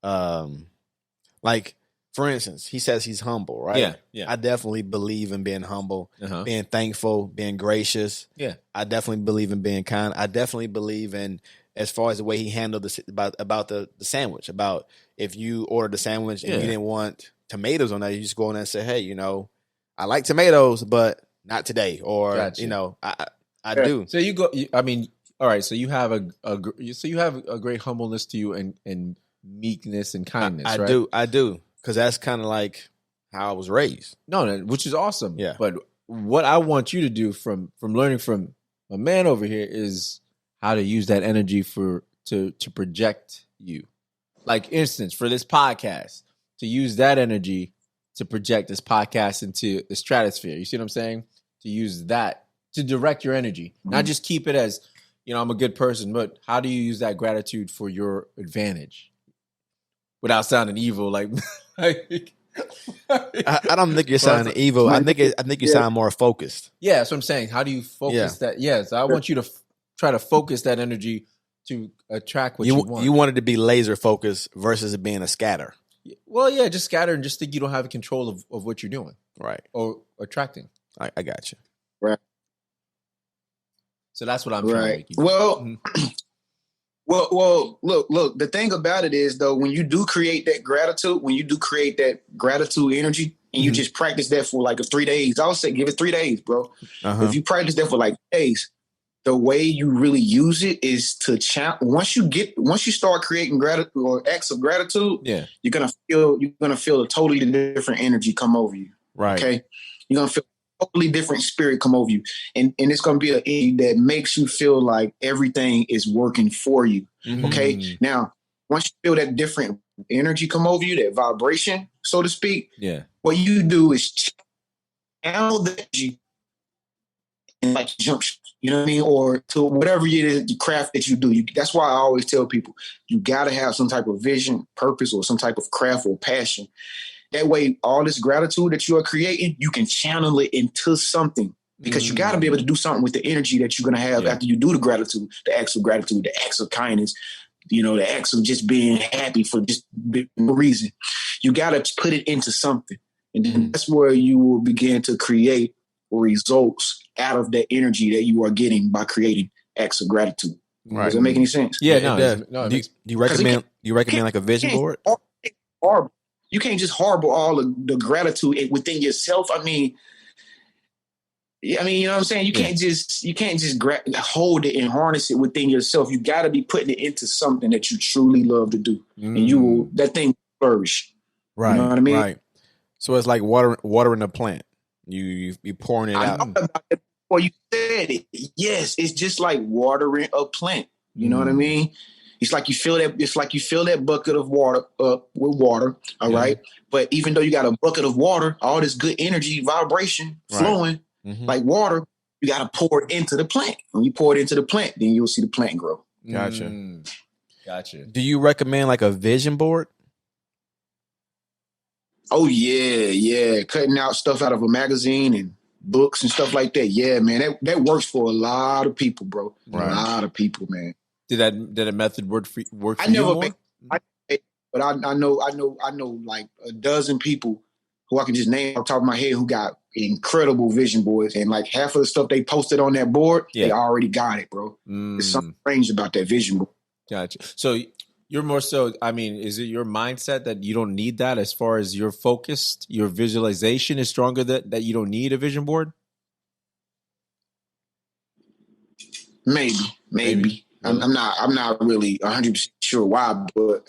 Like, for instance, he says he's humble, right? Yeah. I definitely believe in being humble, being thankful, being gracious. Yeah. I definitely believe in being kind. I definitely believe in, as far as the way he handled about the sandwich, about if you ordered the sandwich and you didn't want tomatoes on there, you just go in there and say, hey, you know, I like tomatoes, but not today. Or, you know, I do. So you go, I mean, all right. So you have a great humbleness to you and meekness and kindness. I do. Cause that's kind of like how I was raised. No, which is awesome. Yeah. But what I want you to do from learning from a man over here is how to use that energy to project you. Like, instance, for this podcast, to use that energy to project this podcast into the stratosphere. You see what I'm saying? To use that to direct your energy, not just keep it as, you know, I'm a good person, but how do you use that gratitude for your advantage without sounding evil? Like, I don't think you're sounding evil. I think you sound more focused. Yeah, that's what I'm saying. How do you focus that? Yes, I want you to try to focus that energy to attract what you want. You want it to be laser focused versus it being a scatter. Well, yeah, just scatter and just think you don't have control of what you're doing. Right. Or attracting. I got you. Right. So that's what I'm trying to make you do. Well, well, look, the thing about it is, though, when you do create that gratitude energy, and you just practice that for like 3 days, I'll say give it 3 days, bro. If you practice that for like days, the way you really use it is to once you start creating gratitude or acts of gratitude, you're gonna feel a totally different energy come over you. Right. Okay. You're gonna feel a totally different spirit come over you. And it's gonna be an energy that makes you feel like everything is working for you. Okay. Now, once you feel that different energy come over you, that vibration, so to speak, what you do is channel the energy and like jump, you know what I mean? Or to whatever it is, the craft that you do. That's why I always tell people, you got to have some type of vision, purpose, or some type of craft or passion. That way, all this gratitude that you are creating, you can channel it into something, because you got to be able to do something with the energy that you're going to have after you do the gratitude, the acts of gratitude, the acts of kindness, you know, the acts of just being happy for just no reason. You got to put it into something. And then that's where you will begin to create results out of that energy that you are getting by creating acts of gratitude. Right. Does that make any sense? Yeah, do you recommend like a vision board? You can't just harbor all of the gratitude within yourself. I mean, you know what I'm saying? You can't just hold it and harness it within yourself. You got to be putting it into something that you truly love to do, and that thing flourish. Right. You know what I mean? Right. So it's like watering a plant. You pouring it out. About it before you said it. Yes, it's just like watering a plant. You know what I mean? It's like you fill that bucket of water up with water. All right. But even though you got a bucket of water, all this good energy, vibration flowing like water, you got to pour it into the plant. When you pour it into the plant, then you'll see the plant grow. Gotcha. Do you recommend like a vision board? Oh yeah. Cutting out stuff out of a magazine and books and stuff like that. Yeah, man. That works for a lot of people, bro. Right. A lot of people, man. Did a method work for you? I never made, but I know like a dozen people who I can just name off the top of my head who got incredible vision boards, and like half of the stuff they posted on that board, they already got it, bro. There's something strange about that vision board. Gotcha. So you're more so, I mean, is it your mindset that you don't need that as far as you're focused, your visualization is stronger that you don't need a vision board? Maybe. I'm not really 100% sure why, but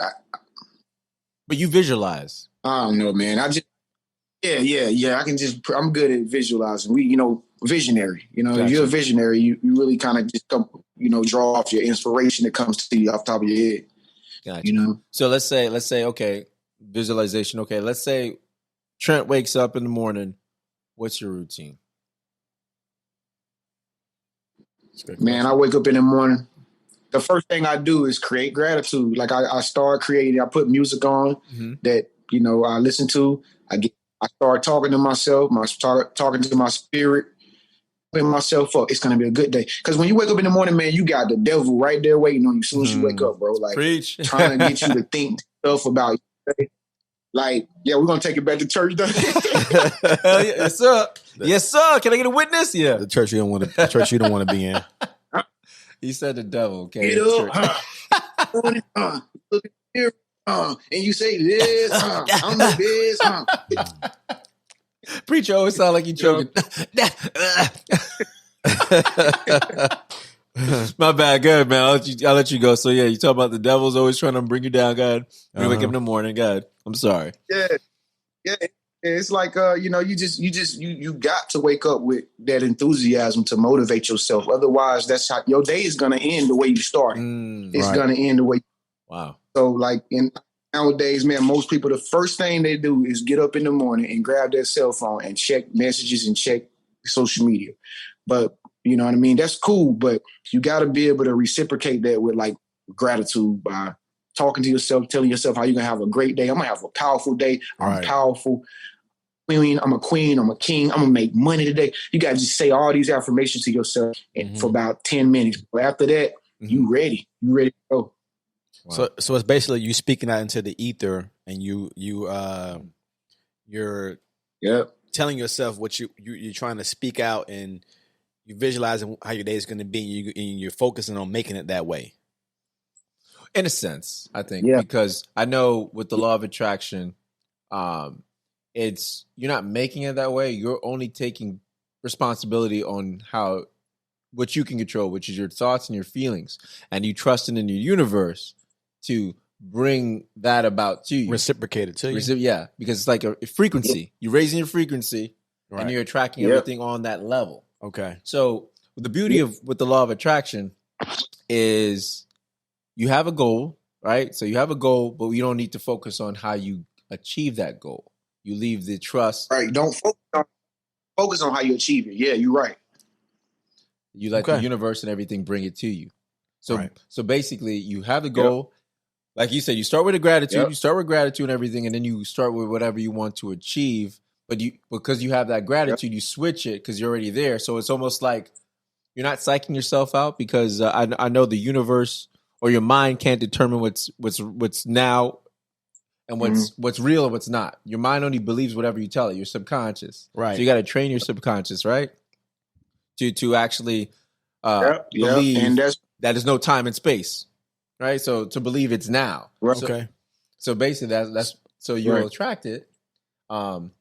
you visualize. I don't know, man. I just I'm good at visualizing. Visionary. Gotcha. If you're a visionary, you really kind of just come, draw off your inspiration that comes to you off the top of your head. Gotcha. So let's say, okay, visualization. Okay, let's say Trent wakes up in the morning. What's your routine? Man, I wake up in the morning. The first thing I do is create gratitude. Like I start creating. I put music on that I listen to. I start talking to myself. Talking to my spirit. Putting myself up. It's gonna be a good day. Because when you wake up in the morning, man, you got the devil right there waiting on you as soon as you wake up, bro. Like Preach. Trying to get you to think stuff about you. Like, yeah, we're gonna take it back to church, though. Yes, sir. Yes, sir. Can I get a witness? Yeah. The church you don't want to be in. He said the devil. Okay. Get up, look at here, and you say this, I'm the best. Preacher always sound like you choking. My bad. Good, man. I'll let you go. So yeah, you talk about the devil's always trying to bring you down, God. When you wake up in the morning, God. I'm sorry. Yeah. It's like you got to wake up with that enthusiasm to motivate yourself. Otherwise, that's how your day is gonna end the way you started. It's gonna end the way. Wow. So like nowadays, man, most people, the first thing they do is get up in the morning and grab their cell phone and check messages and check social media. But you know what I mean? That's cool, but you got to be able to reciprocate that with like gratitude by talking to yourself, telling yourself how you're going to have a great day. I'm going to have a powerful day. I'm powerful. Queen, I'm a queen. I'm a king. I'm going to make money today. You got to just say all these affirmations to yourself for about 10 minutes. But after that, you ready. You ready to go. Wow. So it's basically you speaking out into the ether and you're telling yourself what you're trying to speak out, and you visualizing how your day is going to be, and you're focusing on making it that way. In a sense, I think, because I know with the law of attraction, it's you're not making it that way. You're only taking responsibility on what you can control, which is your thoughts and your feelings, and you trusting in your universe to bring that about to you. Reciprocate it to you. Yeah, because it's like a frequency. You're raising your frequency, and you're attracting everything on that level. Okay. So the beauty with the law of attraction is you have a goal, right? So you have a goal, but you don't need to focus on how you achieve that goal. You leave the trust. Right. Don't focus on how you achieve it. Yeah, you're right. You let the universe and everything bring it to you. So basically you have the goal. Like you said, you start with a gratitude. You start with gratitude and everything, and then you start with whatever you want to achieve. But because you have that gratitude, you switch it because you're already there. So it's almost like you're not psyching yourself out, because I know the universe or your mind can't determine what's now and what's real and what's not. Your mind only believes whatever you tell it. Your subconscious, right? So you got to train your subconscious, right, to actually believe and that there's no time and space. Right, so to believe it's now. Right. So basically, that's so you'll attract it. But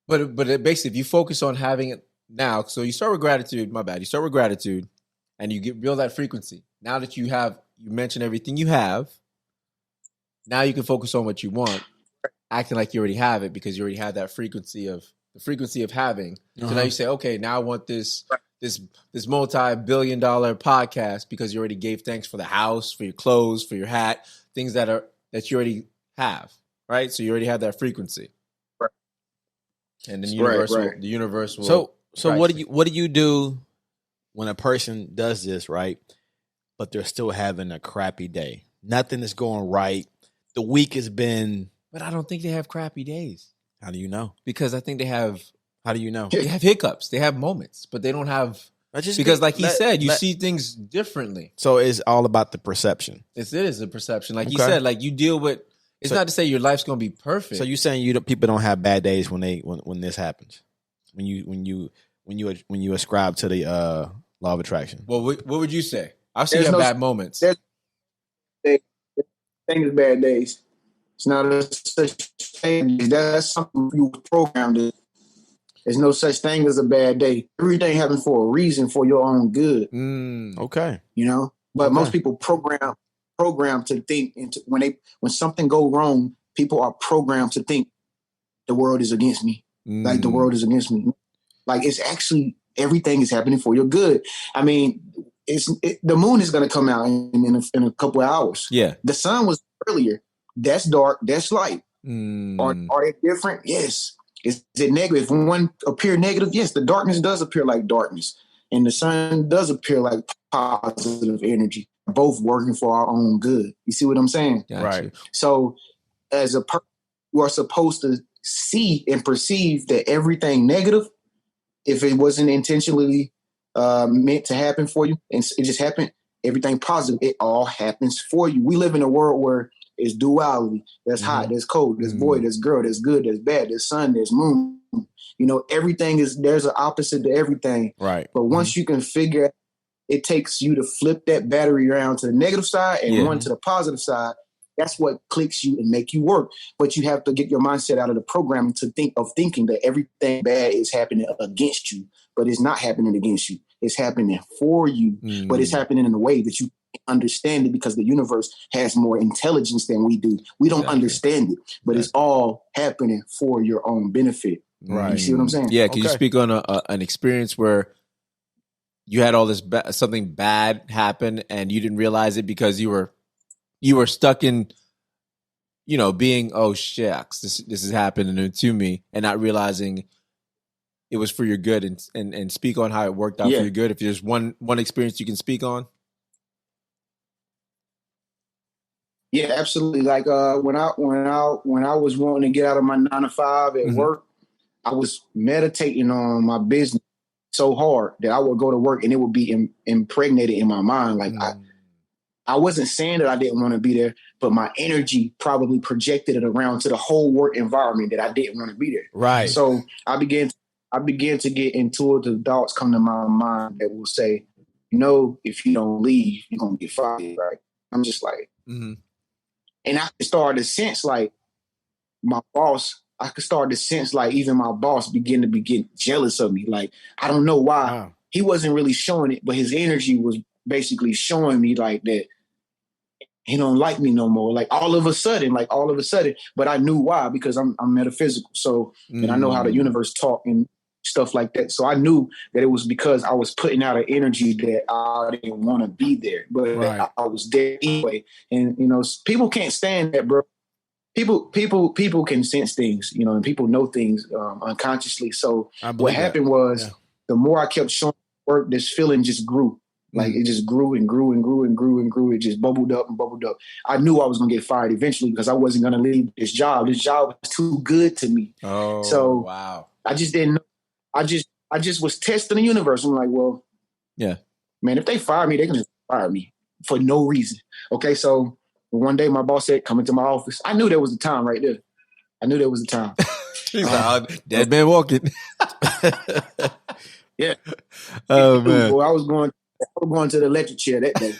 basically, if you focus on having it now, so you start with gratitude. My bad. You start with gratitude, and you build that frequency. Now that you mentioned everything you have. Now you can focus on what you want, acting like you already have it, because you already have that frequency of having. So now you say, okay, now I want this multi-billion-dollar podcast, because you already gave thanks for the house, for your clothes, for your hat, things that you already have, right? So you already have that frequency, right? And then the universe will. So what do you do when a person does this, right? But they're still having a crappy day. Nothing is going right. The week has been. But I don't think they have crappy days. How do you know? Because I think they have. How do you know? They have hiccups. They have moments, but they don't have. Because like he said, you see things differently. So it's all about the perception. It is a perception. Like he said, like you deal with. It's not to say your life's going to be perfect. So you're saying people don't have bad days when this happens, when you ascribe to the law of attraction. Well, what would you say? I'll see you have bad moments. Things bad days. It's not a such thing. That's something you were programmed to. There's no such thing as a bad day. Everything happens for a reason, for your own good. Okay. You know, but most people programmed to think when something go wrong, people are programmed to think the world is against me. Like the world is against me. Like it's actually everything is happening for your good. I mean, the moon is going to come out in a couple of hours. Yeah. The sun was earlier. That's dark. That's light. Are they different? Yes. Is it negative? When one appear negative, yes, the darkness does appear like darkness. and the sun does appear like positive energy, both working for our own good. You see what I'm saying? Gotcha. Right. So as a person, you are supposed to see and perceive that everything negative, if it wasn't intentionally meant to happen for you, and it just happened, everything positive, it all happens for you. We live in a world where it's duality. There's hot, there's cold, there's boy, there's girl, there's good, there's bad, there's sun, there's moon. You know, everything there's an opposite to everything. Right. But once you can figure out, it takes you to flip that battery around to the negative side and one to the positive side. That's what clicks you and make you work. But you have to get your mindset out of the programming to thinking that everything bad is happening against you, but it's not happening against you. It's happening for you, but it's happening in a way that you understand it because the universe has more intelligence than we do. We don't understand it, but it's all happening for your own benefit. Right. You see what I'm saying? Yeah. Can you speak on an experience where you had all this something bad happen and you didn't realize it because you were stuck in, you know, being, oh shucks, this is happening to me, and not realizing it was for your good, and speak on how it worked out for your good. If there's one experience you can speak on. Yeah, absolutely. Like when I was wanting to get out of my 9 to 5 at work, I was meditating on my business so hard that I would go to work and it would be impregnated in my mind. Like I wasn't saying that I didn't want to be there, but my energy probably projected it around to the whole work environment that I didn't want to be there. Right. So I began to get intuitive thoughts come to my mind that will say, you know, if you don't leave, you're gonna get fired. Right. I'm just like, and I started to sense like my boss. I could start to sense like even my boss begin to get jealous of me. Like I don't know why. Wow. He wasn't really showing it, but his energy was basically showing me like that he don't like me no more. Like all of a sudden, but I knew why, because I'm metaphysical. So, and I know how the universe talk and stuff like that. So I knew that it was because I was putting out an energy that I didn't want to be there, but I was there anyway. And, you know, people can't stand that, bro. People can sense things, you know, and people know things unconsciously. So what happened was the more I kept showing work, this feeling just grew. Like it just grew and grew and grew and grew and grew. It just bubbled up and bubbled up. I knew I was going to get fired eventually because I wasn't going to leave this job. This job was too good to me. Oh, so wow. I just didn't know. I just was testing the universe. I'm like, well, man, if they fire me, they can just fire me for no reason. Okay. So one day my boss said, come into my office. I knew there was a time right there. I knew there was a time. He's like, dead man walking. Yeah. Oh, man. Well, I was going to the electric chair that day.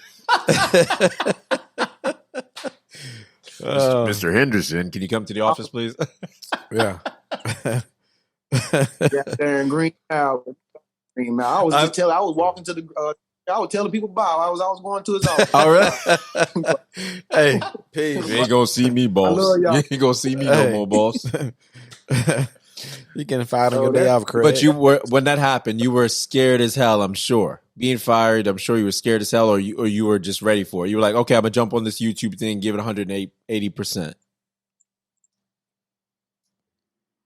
Mr. Henderson, can you come to the office, please? Yeah. There in Green Mountain. I was walking to the I was telling people bye. I was going to his office. All right. Hey, peace. You ain't gonna see me, boss. You ain't gonna see me no more, boss. You can fire on your day off, Craig. But when that happened, you were scared as hell, I'm sure. Being fired, I'm sure you were scared as hell, or you were just ready for it. You were like, okay, I'm gonna jump on this YouTube thing, give it 180%.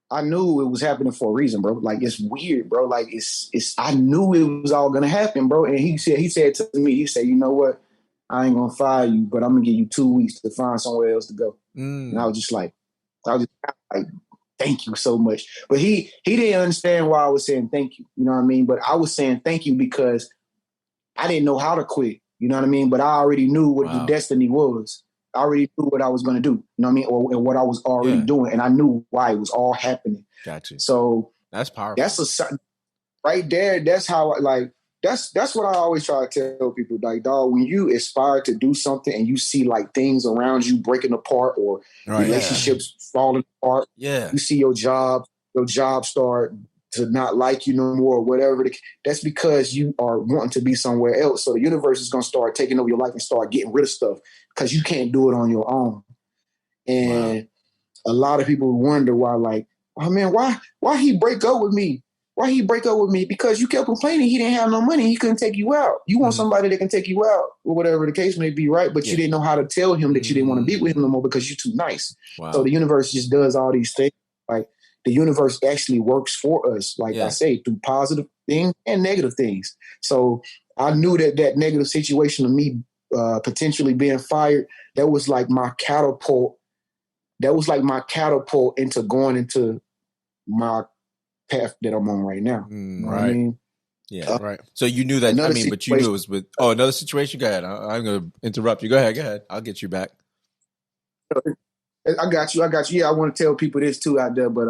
I knew it was happening for a reason, bro. Like it's weird, bro. Like it's I knew it was all gonna happen, bro. And he said to me, you know what? I ain't gonna fire you, but I'm gonna give you 2 weeks to find somewhere else to go. And I was just like, thank you so much. But he didn't understand why I was saying thank you. You know what I mean? But I was saying thank you because I didn't know how to quit. You know what I mean? But I already knew what the destiny was. I already knew what I was going to do. You know what I mean? Or what I was already doing. And I knew why it was all happening. Gotcha. So that's powerful. That's right there. That's how that's what I always try to tell people. Like, dog, when you aspire to do something and you see like things around you breaking apart or relationships falling apart. Yeah. You see your job start to not like you no more or whatever. That's because you are wanting to be somewhere else. So the universe is going to start taking over your life and start getting rid of stuff because you can't do it on your own. And a lot of people wonder why, like, oh man, why he break up with me? Why he break up with me? Because you kept complaining he didn't have no money. He couldn't take you out. You want somebody that can take you out or whatever the case may be, right? But you didn't know how to tell him that you didn't want to be with him no more because you're too nice. Wow. So the universe just does all these things. Like the universe actually works for us, like I say, through positive things and negative things. So I knew that negative situation of me potentially being fired, that was like my catapult. That was like my catapult into going into my path that I'm on right now. You know what I mean? Yeah, right. So you knew that, but you knew it was with, another situation? Go ahead. I'm going to interrupt you. Go ahead. I'll get you back. I got you. Yeah, I want to tell people this too out there, but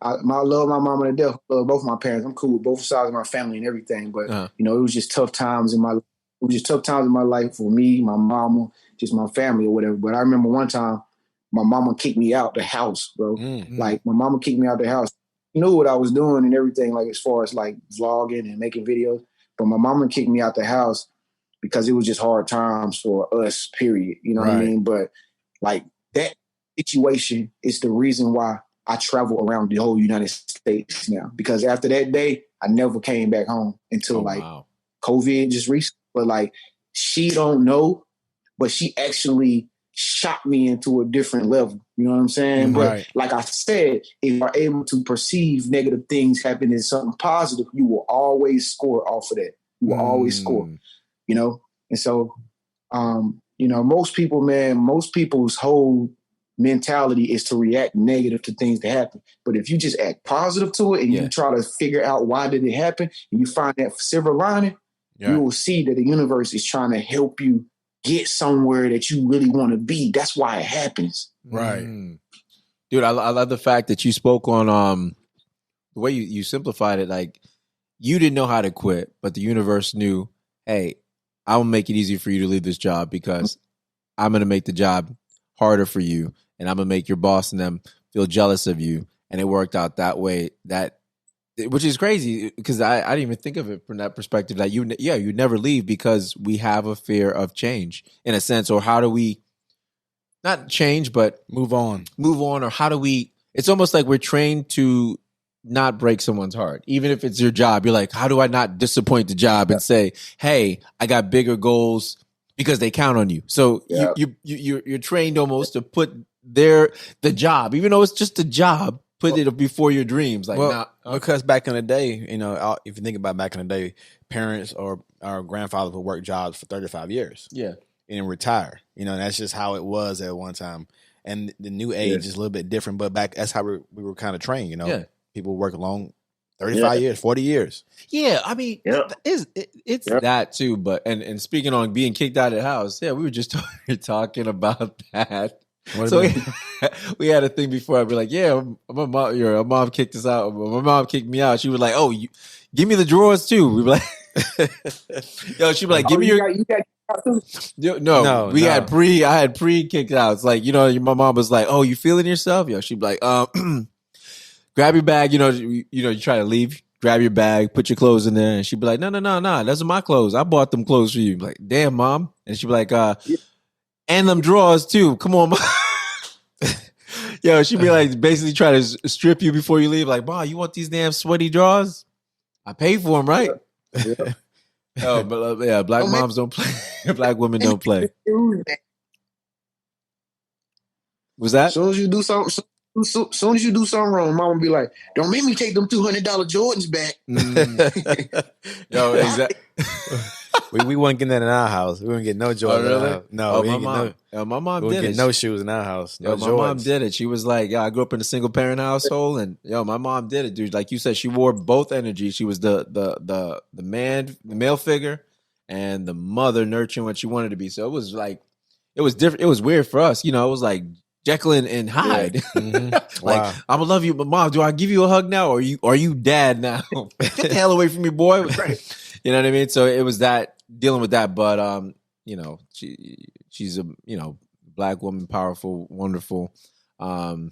I love my mom and dad, love both my parents. I'm cool with both sides of my family and everything, but it was just tough times in my life for me, my mama, just my family or whatever. But I remember one time my mama kicked me out the house, bro. Like my mama kicked me out the house. She knew what I was doing and everything, like as far as like vlogging and making videos. But my mama kicked me out the house because it was just hard times for us, period. You know what I mean? But like that situation is the reason why I travel around the whole United States now. Because after that day, I never came back home until COVID just recently. But like she don't know, but she actually shot me into a different level. You know what I'm saying? But like I said, if you're able to perceive negative things happen as something positive, you will always score off of that. You will always score, And so, most people's whole mentality is to react negative to things that happen. But if you just act positive to it and you try to figure out why did it happen and you find that silver lining, you will see that the universe is trying to help you get somewhere that you really want to be. That's why it happens. Right. Dude, I love the fact that you spoke on the way you simplified it. Like you didn't know how to quit, but the universe knew, hey, I'll make it easy for you to leave this job because I'm going to make the job harder for you and I'm going to make your boss and them feel jealous of you. And it worked out that way, which is crazy because I didn't even think of it from that perspective that you never leave because we have a fear of change in a sense. Or how do we not change, but move on? Or how do we, it's almost like we're trained to not break someone's heart. Even if it's your job, you're like, how do I not disappoint the job and say, hey, I got bigger goals because they count on you. So you're trained almost to put the job, even though it's just a job, put it before your dreams. Like, because back in the day, if you think about back in the day, parents or our grandfathers would work jobs for 35 years. Yeah. And retire. That's just how it was at one time. And the new age is a little bit different, but that's how we were kind of trained, People work long 35 years, 40 years. Yeah, I mean, it's that too. But and speaking on being kicked out of the house, we were just talking about that. So we had a thing before. I'd be like, my mom kicked us out. My mom kicked me out. She was like, oh, give me the drawers too. We'd be like, she'd be like, give me your. I had pre-kicked out. It's like, my mom was like, oh, you feeling yourself? She'd be like, grab your bag. You try to leave, grab your bag, put your clothes in there. And she'd be like, no, those are my clothes. I bought them clothes for you. I'm like, damn, mom. And she'd be like, and them drawers too. Come on, mom. She'd be like, basically try to strip you before you leave. Like, mom, you want these damn sweaty drawers? I paid for them, right? Black moms don't play. Black women don't play. Was that? As soon as you do something wrong, mama be like, "Don't make me take them $200 Jordans back." Exactly. we weren't getting that in our house. We wouldn't get no Jordans. Oh, really? No, my mom we did get it. no shoes in our house. No, my mom did it. She was like, I grew up in a single parent household, and my mom did it, dude. Like you said, she wore both energies. She was the male figure, and the mother nurturing what she wanted to be. So it was like, it was different. It was weird for us, it was like Jekyll and Hyde. Like, wow. I'm gonna love you, but mom, do I give you a hug now, or are you dad now? Get the hell away from me, boy. You know what I mean? So it was dealing with that, but she's a Black woman, powerful, wonderful. But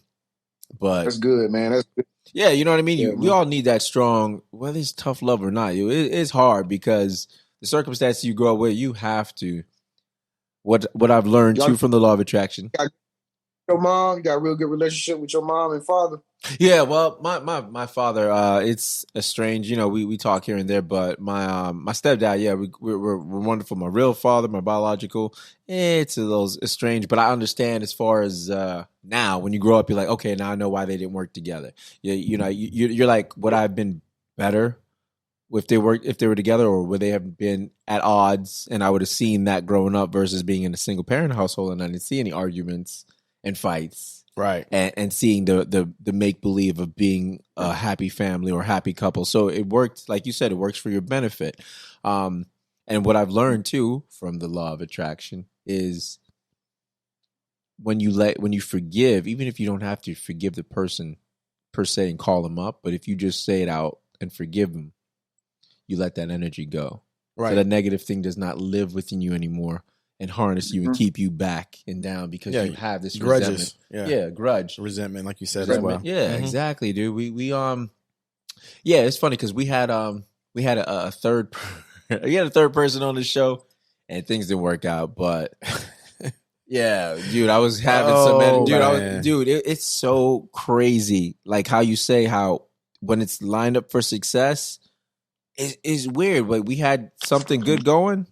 that's good, man. That's good. Yeah, you know what I mean. We all need that strong, whether it's tough love or not. It's hard because the circumstances you grow up with, you have to. What I've learned too from the law of attraction. Your mom, you got a real good relationship with your mom and father. Yeah, well, my father, it's estranged. You know, we talk here and there, but my stepdad, yeah, we're wonderful. My real father, my biological, it's a little estranged, but I understand as far as now when you grow up, you're like, okay, now I know why they didn't work together. You know, you're like, would I have been better if they were together, or would they have been at odds? And I would have seen that growing up versus being in a single parent household, and I didn't see any arguments and fights. Right. And seeing the make believe of being a happy family or happy couple. So it worked, like you said, it works for your benefit. And what I've learned too from the law of attraction is when you forgive, even if you don't have to forgive the person per se and call them up, but if you just say it out and forgive them, you let that energy go. Right. So that negative thing does not live within you anymore and harness you and keep you back and down because you have this grudges. Resentment. Grudge. Resentment, like you said as well. Yeah, exactly, dude. We yeah, it's funny because we had a third person on the show and things didn't work out, but yeah, dude, I was having it's so crazy. Like how you say how when it's lined up for success, it's weird. Like we had something good going.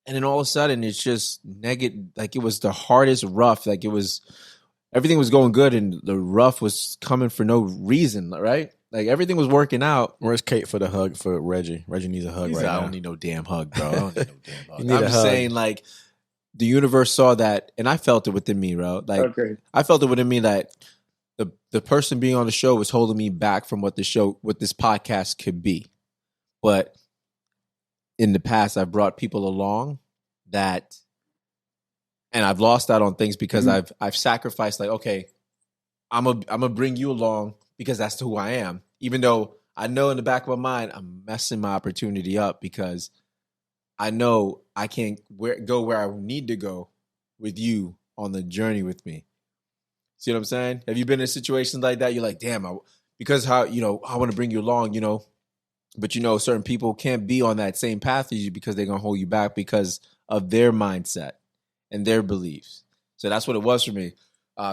And then all of a sudden, it's just negative. Like it was the hardest rough. Like it was, everything was going good, and the rough was coming for no reason, right? Like everything was working out. Where's Kate for the hug for Reggie? Reggie needs a hug now. I don't need no damn hug, bro. I don't need no damn hug. I'm just saying, like the universe saw that, and I felt it within me, bro. Like I felt it within me that the person being on the show was holding me back from what this podcast could be, but. In the past, I've brought people along and I've lost out on things because I've sacrificed. Like, okay, I'm gonna bring you along because that's who I am. Even though I know in the back of my mind I'm messing my opportunity up because I know I can't go where I need to go with you on the journey with me. See what I'm saying? Have you been in situations like that? You're like, damn, because how I want to bring you along, But certain people can't be on that same path as you because they're gonna hold you back because of their mindset and their beliefs. So that's what it was for me.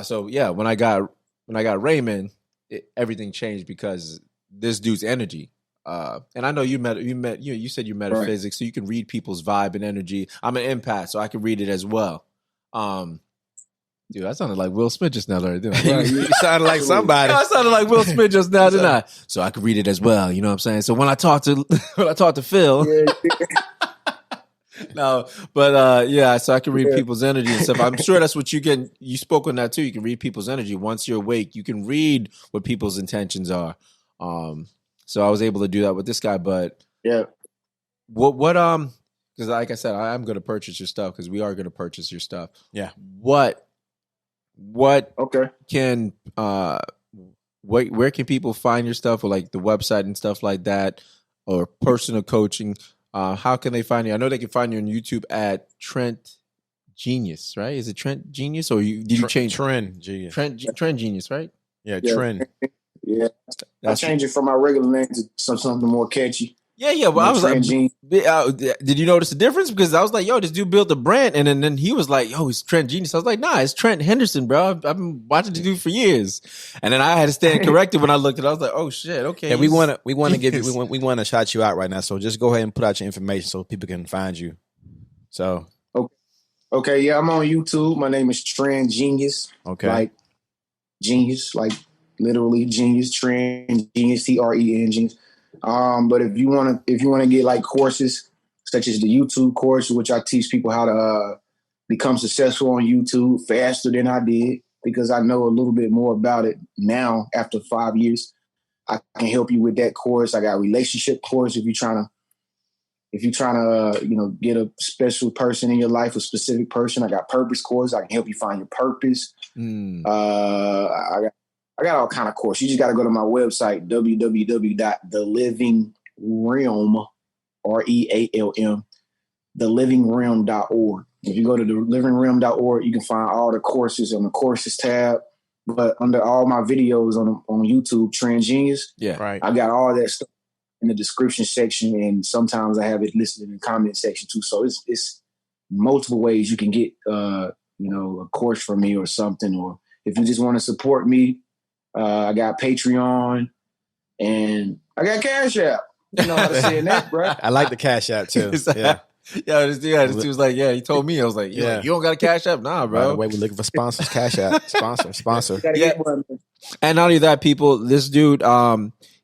So yeah, when I got Raymond, everything changed because this dude's energy. And I know you said you metaphysics, so you can read people's vibe and energy. I'm an empath, so I can read it as well. Dude, I sounded like Will Smith just now, didn't I? You sounded like somebody. I sounded like Will Smith just now, didn't I? So I could read it as well. You know what I'm saying? So when I talk to Phil, no, but yeah, so I can read people's energy and stuff. I'm sure that's what you spoke on that too. You can read people's energy. Once you're awake, you can read what people's intentions are. So I was able to do that with this guy, but yeah, what because like I said, I'm going to purchase your stuff because we are going to purchase your stuff. Yeah. What can where can people find your stuff, or like the website and stuff like that, or personal coaching? How can they find you? I know they can find you on YouTube at Trent Genius, right? Is it Trent Genius, or did you change Tren Genius? Trent Genius, right? Yeah, Tren. Yeah, I changed it from my regular name to something more catchy. Yeah. Well, I was like, did you notice the difference? Because I was like, yo, this dude built a brand, and then he was like, yo, it's Tren Genius. I was like, nah, it's Trent Henderson, bro. I've been watching the dude for years, and then I had to stand corrected when I looked at it. I was like, oh shit, okay. Yeah, we want to give you, we want to shout you out right now. So just go ahead and put out your information so people can find you. So okay, yeah, I'm on YouTube. My name is Tren Genius. Okay, like genius, like literally genius. Tren Genius, TREN Genius. But if you want to get like courses such as the YouTube course, which I teach people how to become successful on YouTube faster than I did, because I know a little bit more about it now after 5 years. I can help you with that course. I got a relationship course if you're trying to get a special person in your life, a specific person. I got purpose course. I can help you find your purpose. I got all kind of courses. You just got to go to my website, www.thelivingrealm, REALM, thelivingrealm.org. If you go to thelivingrealm.org, you can find all the courses on the courses tab. But under all my videos on YouTube, Tren Genius, I got all that stuff in the description section, and sometimes I have it listed in the comment section too. So it's multiple ways you can get a course from me or something, or if you just want to support me. I got Patreon, and I got Cash App. You know how to say that, bro. I like the Cash App too. Yeah. This dude was like, he told me. I was like, you don't got a Cash App? Nah, bro. By the way, we're looking for sponsors. Cash App. Sponsor. Yeah. And not only that, people, this dude,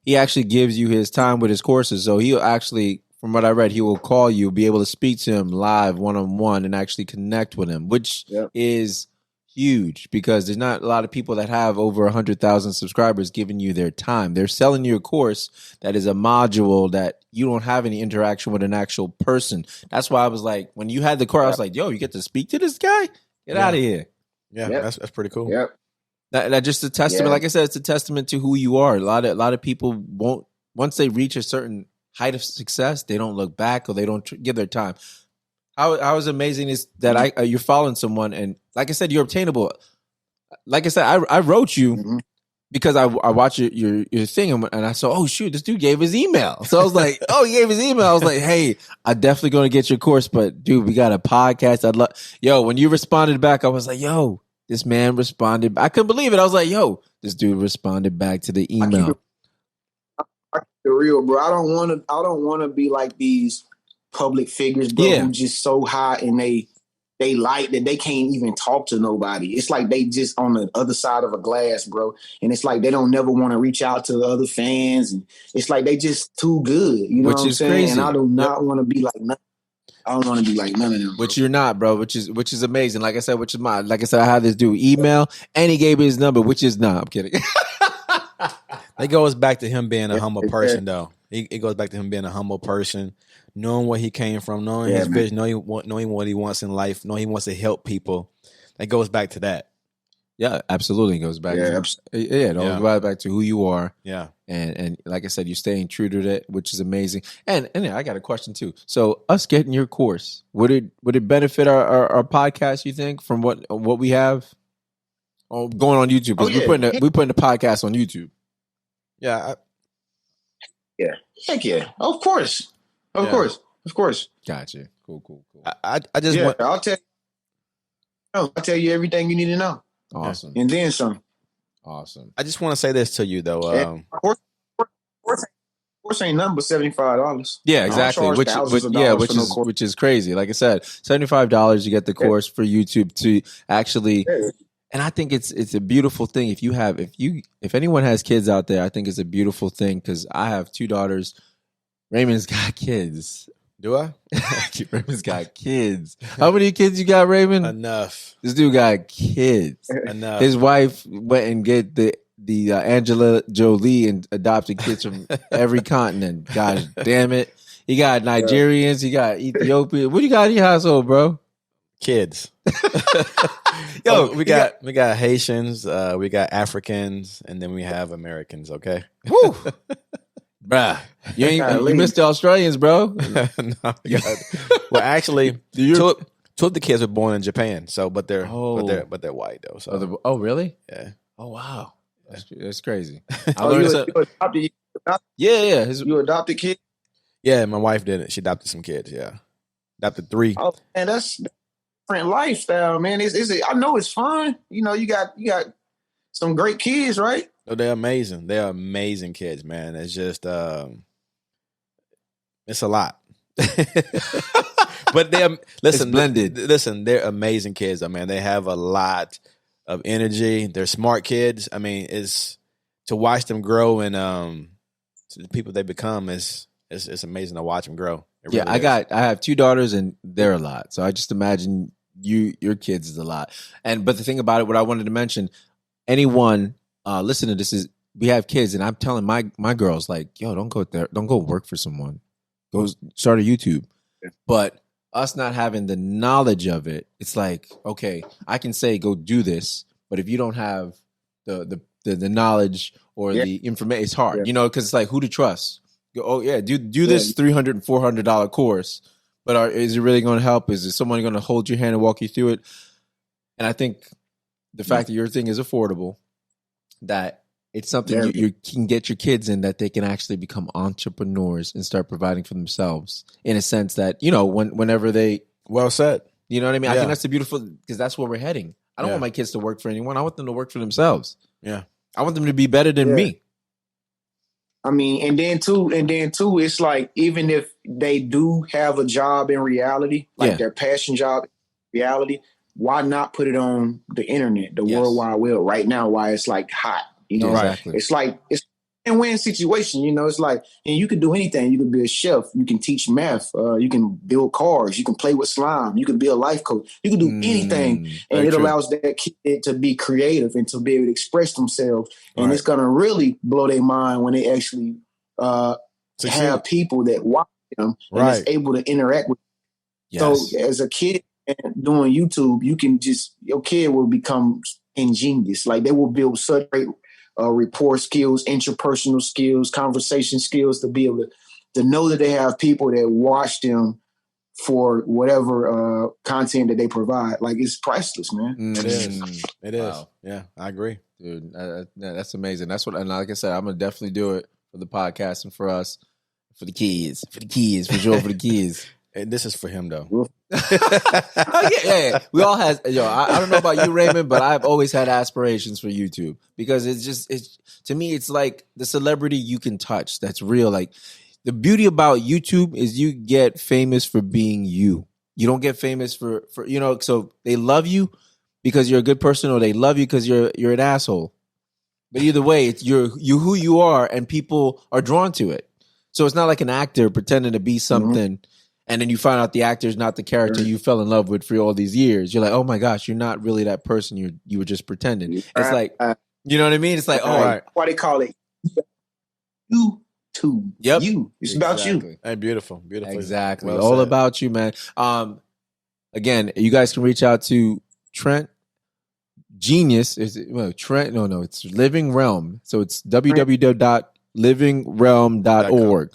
he actually gives you his time with his courses. So he'll actually, from what I read, he will call you, be able to speak to him live, one-on-one, and actually connect with him, which is huge because there's not a lot of people that have over 100,000 subscribers giving you their time. They're selling you a course that is a module that you don't have any interaction with an actual person. That's why I was like, when you had the course, I was like, yo, you get to speak to this guy? Get out of here. Yeah, that's pretty cool. Yep. That just a testament. Like I said, it's a testament to who you are. A lot of people won't, once they reach a certain height of success, they don't look back or they don't give their time. How is amazing is that you're following someone, and like I said, you're obtainable. Like I said, I wrote you because I watched your thing, and I saw, oh shoot, this dude gave his email. So I was like, oh, he gave his email. I was like, hey, I'm definitely going to get your course, but dude, we got a podcast. When you responded back, I was like, yo, this man responded. I couldn't believe it. I was like, yo, this dude responded back to the email. I keep it real, bro. I don't want to be like these public figures, bro, who just so high and they like that they can't even talk to nobody. It's like they just on the other side of a glass, bro. And it's like they don't never want to reach out to the other fans. And it's like they just too good. You know what I'm saying? Crazy. And I do not want to be like nothing. I don't want to be like none of them. Bro. Which you're not, bro. Which is amazing. Like I said, I had this dude email and he gave me his number, which is not. I'm kidding. It goes back to him being a humble person, though. It goes back to him being a humble person, knowing where he came from, knowing his vision, knowing what he wants in life, knowing he wants to help people. That goes back to that. Yeah, absolutely. It goes back goes back to who you are. Yeah. And like I said, you're staying true to that, which is amazing. And I got a question too. So us getting your course, would it benefit our podcast, you think, from what we have going on YouTube? Because we're putting the podcast on YouTube. Yeah. Heck yeah. Of course. Of course. Gotcha. Cool. I just want. I'll tell you everything you need to know. Awesome. And then some. Awesome. I just want to say this to you though. Course ain't nothing but $75. Yeah, exactly. Which is crazy. Like I said, $75 you get the course for YouTube to actually. And I think it's a beautiful thing. If anyone has kids out there, I think it's a beautiful thing because I have 2 daughters. Raymond's got kids. Do I? Raymond's got kids. How many kids you got, Raymond? Enough. This dude got kids. Enough. His wife went and get the Angela Jolie and adopted kids from every continent. Gosh damn it. He got Nigerians. He got Ethiopian. What do you got in your household, bro? Kids. Yo, we got Haitians, we got Africans, and then we have Americans. Okay. Woo. Bruh, you missed the Australians, bro. No, well, actually, two of the kids were born in Japan. So, but they're white though. So, really? Yeah. Oh, wow, that's crazy. You adopted you adopted kids? Yeah, my wife did it. She adopted some kids. Yeah, adopted 3. Oh, man, that's different lifestyle, man. I know it's fun. You know, you got some great kids, right? Oh, they're amazing. They're amazing kids, man. It's just, it's a lot. But listen, blended. Listen, they're amazing kids, though, man. They have a lot of energy. They're smart kids. I mean, it's to watch them grow and to the people they become is amazing to watch them grow. Really I have 2 daughters and they're a lot. So I just imagine your kids is a lot. But the thing about it, what I wanted to mention, anyone listen to this, is we have kids and I'm telling my girls, like, yo, don't go there, don't go work for someone, go start a YouTube. But us not having the knowledge of it, it's like, okay, I can say go do this, but if you don't have the knowledge or the information, it's hard, because it's like, who to trust. Do this $300 and $400 course, but is it really going to help? Is it someone going to hold your hand and walk you through it? And I think the fact that your thing is affordable, that it's something you can get your kids in, that they can actually become entrepreneurs and start providing for themselves, in a sense that, whenever they... Well said. You know what I mean? Yeah. I think that's the beautiful, because that's where we're heading. I don't want my kids to work for anyone. I want them to work for themselves. Yeah. I want them to be better than me. I mean, and then too, it's like, even if they do have a job in reality, like their passion job in reality, why not put it on the internet, the World Wide Web right now, why it's like hot, you know? Exactly. It's like, it's a win situation, you know? It's like, and you can do anything. You can be a chef, you can teach math, you can build cars, you can play with slime, you can be a life coach, you can do anything. And it allows that kid to be creative and to be able to express themselves. And it's going to really blow their mind when they actually have people that watch them and is able to interact with them. So as a kid doing YouTube, you can just, your kid will become ingenious. Like, they will build such great rapport skills, interpersonal skills, conversation skills, to be able to know that they have people that watch them for whatever content that they provide. Like, it's priceless, man. It is. It is. Wow. Yeah, I agree. Dude, that's amazing. That's what, and like I said, I'm going to definitely do it for the podcast and for us, for the kids, for sure, for the kids. And this is for him, though. Yeah. We all have, I don't know about you, Raymond, but I've always had aspirations for YouTube, because it's to me, it's like the celebrity you can touch. That's real. Like, the beauty about YouTube is you get famous for being you. You don't get famous for so they love you because you're a good person, or they love you because you're an asshole. But either way, it's you who you are, and people are drawn to it. So it's not like an actor pretending to be something, and then you find out the actor is not the character you fell in love with for all these years. You're like, oh my gosh, you're not really that person. You were just pretending. It's like, you know what I mean? It's like, why they call it YouTube. Yep. It's about you. Hey, beautiful. Exactly. Well all said. about you, man. Again, you guys can reach out to Tren Genius. It's Living Realm. So it's www.livingrealm.org.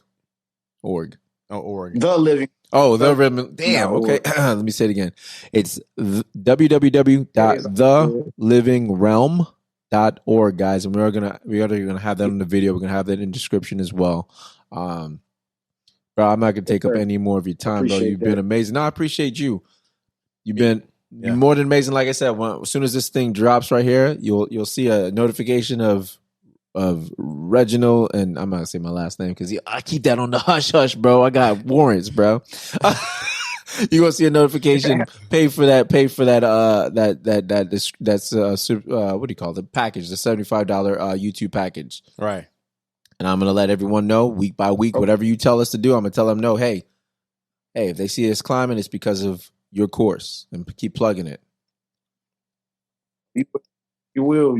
Org. The Living. Oh, the Realm. Damn. Okay. Let me say it again. It's www.thelivingrealm.org, guys. And we're gonna have that on the video. We're gonna have that in the description as well. Bro, I'm not gonna take up any more of your time, bro. You've been amazing. No, I appreciate you. You've been more than amazing. Like I said, as soon as this thing drops right here, you'll see a notification of Reginald, and I'm not gonna say my last name because I keep that on the hush hush, bro. I got warrants, bro. You gonna see a notification? Pay for that. That's what do you call it? The package, the $75 YouTube package, right? And I'm gonna let everyone know week by week, whatever you tell us to do. I'm gonna tell them no. Hey, if they see us climbing, it's because of your course, and keep plugging it. You will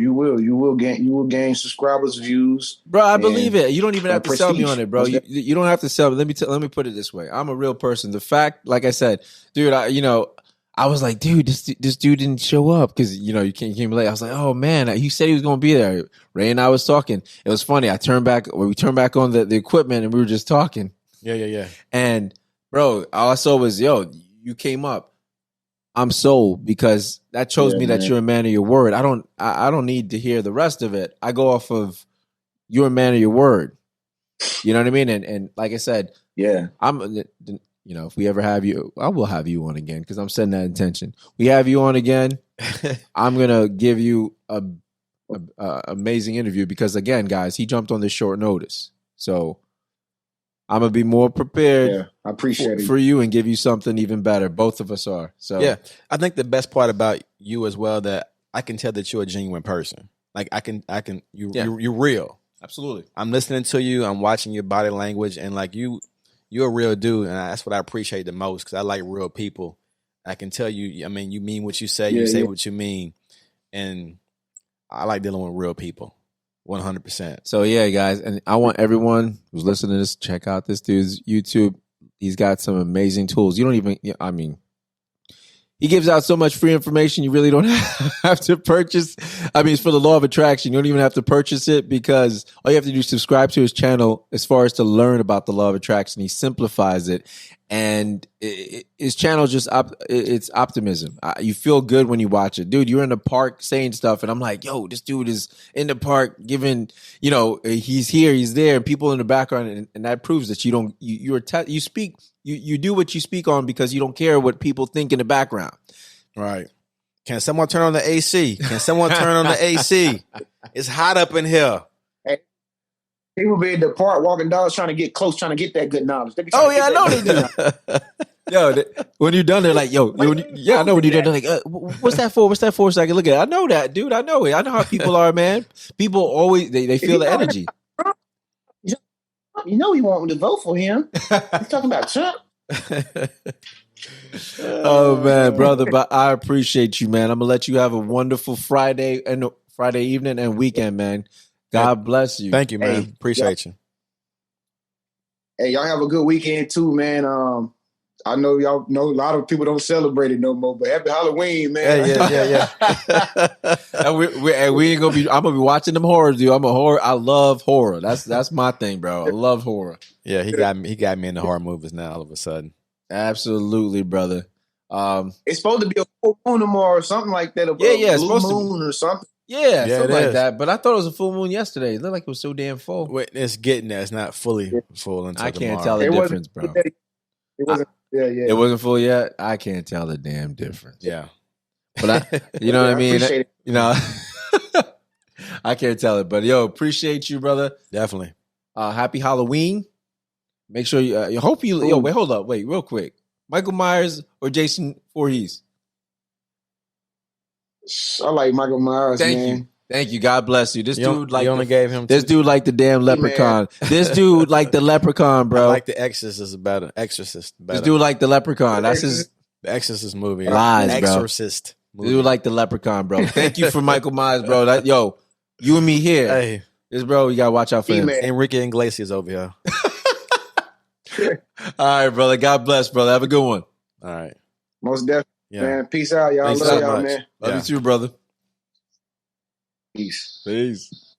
gain subscribers, views, bro. I believe it. You don't even have to sell me on it, bro. You don't have to sell me. Let me put it this way. I'm a real person. The fact, like I said, dude, I was like, dude, this dude didn't show up because you came late. I was like, oh man, he said he was going to be there. Ray and I was talking. It was funny. We turned back on the equipment and we were just talking. Yeah. And bro, all I saw was, you came up. I'm sold, because that shows me that you're a man of your word. I don't need to hear the rest of it. I go off of you're a man of your word. You know what I mean? And like I said, if we ever have you, I will have you on again, because I'm setting that intention. We have you on again. I'm gonna give you a amazing interview, because again, guys, he jumped on this short notice, so I'm gonna be more prepared. Yeah, I appreciate it for you, and give you something even better. Both of us are. So yeah, I think the best part about you as well, that I can tell that you're a genuine person. Like you're real. Absolutely. I'm listening to you. I'm watching your body language, and like you're a real dude, and that's what I appreciate the most, because I like real people. I can tell you. I mean, you mean what you say. You say what you mean, and I like dealing with real people. 100%. So yeah, guys, and I want everyone who's listening to this, check out this dude's YouTube. He's got some amazing tools. You don't even, he gives out so much free information. You really don't have to purchase. I mean, it's for the law of attraction. You don't even have to purchase it, because all you have to do is subscribe to his channel as far as to learn about the law of attraction. He simplifies it. And his channel it's optimism. You feel good when you watch it. Dude, you're in the park saying stuff, and I'm like, yo, this dude is in the park giving, he's here, he's there, and people in the background, and that proves that you do what you speak on, because you don't care what people think in the background. Right. Can someone turn on the AC? Can someone turn on the AC? It's hot up in here. Hey, people be in the park walking dogs trying to get close, trying to get that good knowledge. Oh yeah, I know they do. Yo, when you're done, they're like, yo, I know when you're done, they're like, what's that for? What's that for? So I can look at it. I know that, dude. I know it. I know how people are, man. People always, they feel the energy. You know he want me to vote for him. He's talking about Trump. Oh man, brother, but I appreciate you, man. I'm gonna let you have a wonderful Friday evening and weekend, man. God bless you. Thank you, man. Hey, appreciate you. Hey, y'all have a good weekend too, man. I know y'all know a lot of people don't celebrate it no more, but happy Halloween, man. Yeah. And we ain't gonna be. I'm gonna be watching them horrors, dude. I love horror. That's my thing, bro. I love horror. Yeah, he got me in the horror movies now. All of a sudden, absolutely, brother. It's supposed to be a full moon tomorrow or something like that. It's blue supposed moon to be. Or something. Yeah, something like that. But I thought it was a full moon yesterday. It looked like it was so damn full. Wait, it's getting there. It's not fully full until I can't tomorrow. tell the difference, bro. It wasn't. It wasn't full yet. I can't tell the damn difference. Yeah, but you know what I mean. Appreciate it. You know, I can't tell it. But yo, appreciate you, brother. Definitely. Happy Halloween. Make sure you. Hope you. Yo, wait, hold up, wait, real quick. Michael Myers or Jason Voorhees? I like Michael Myers. Thank you. God bless you. This dude like only gave him this dude like the damn leprechaun. This dude like the leprechaun, bro. I like the Exorcist better. Exorcist better. This dude like the leprechaun. That's the Exorcist movie. Lies, bro. Exorcist movie. Dude like the leprechaun, bro. Thank you for Michael Myers, bro. Yo, you and me here. Hey, this bro, you gotta watch out for him. Enrique Iglesias over here. All right, brother. God bless, brother. Have a good one. All right. Most definitely. Yeah. Man, peace out, y'all. Thanks Love so y'all, much. man. Love you too, brother. Peace. Peace.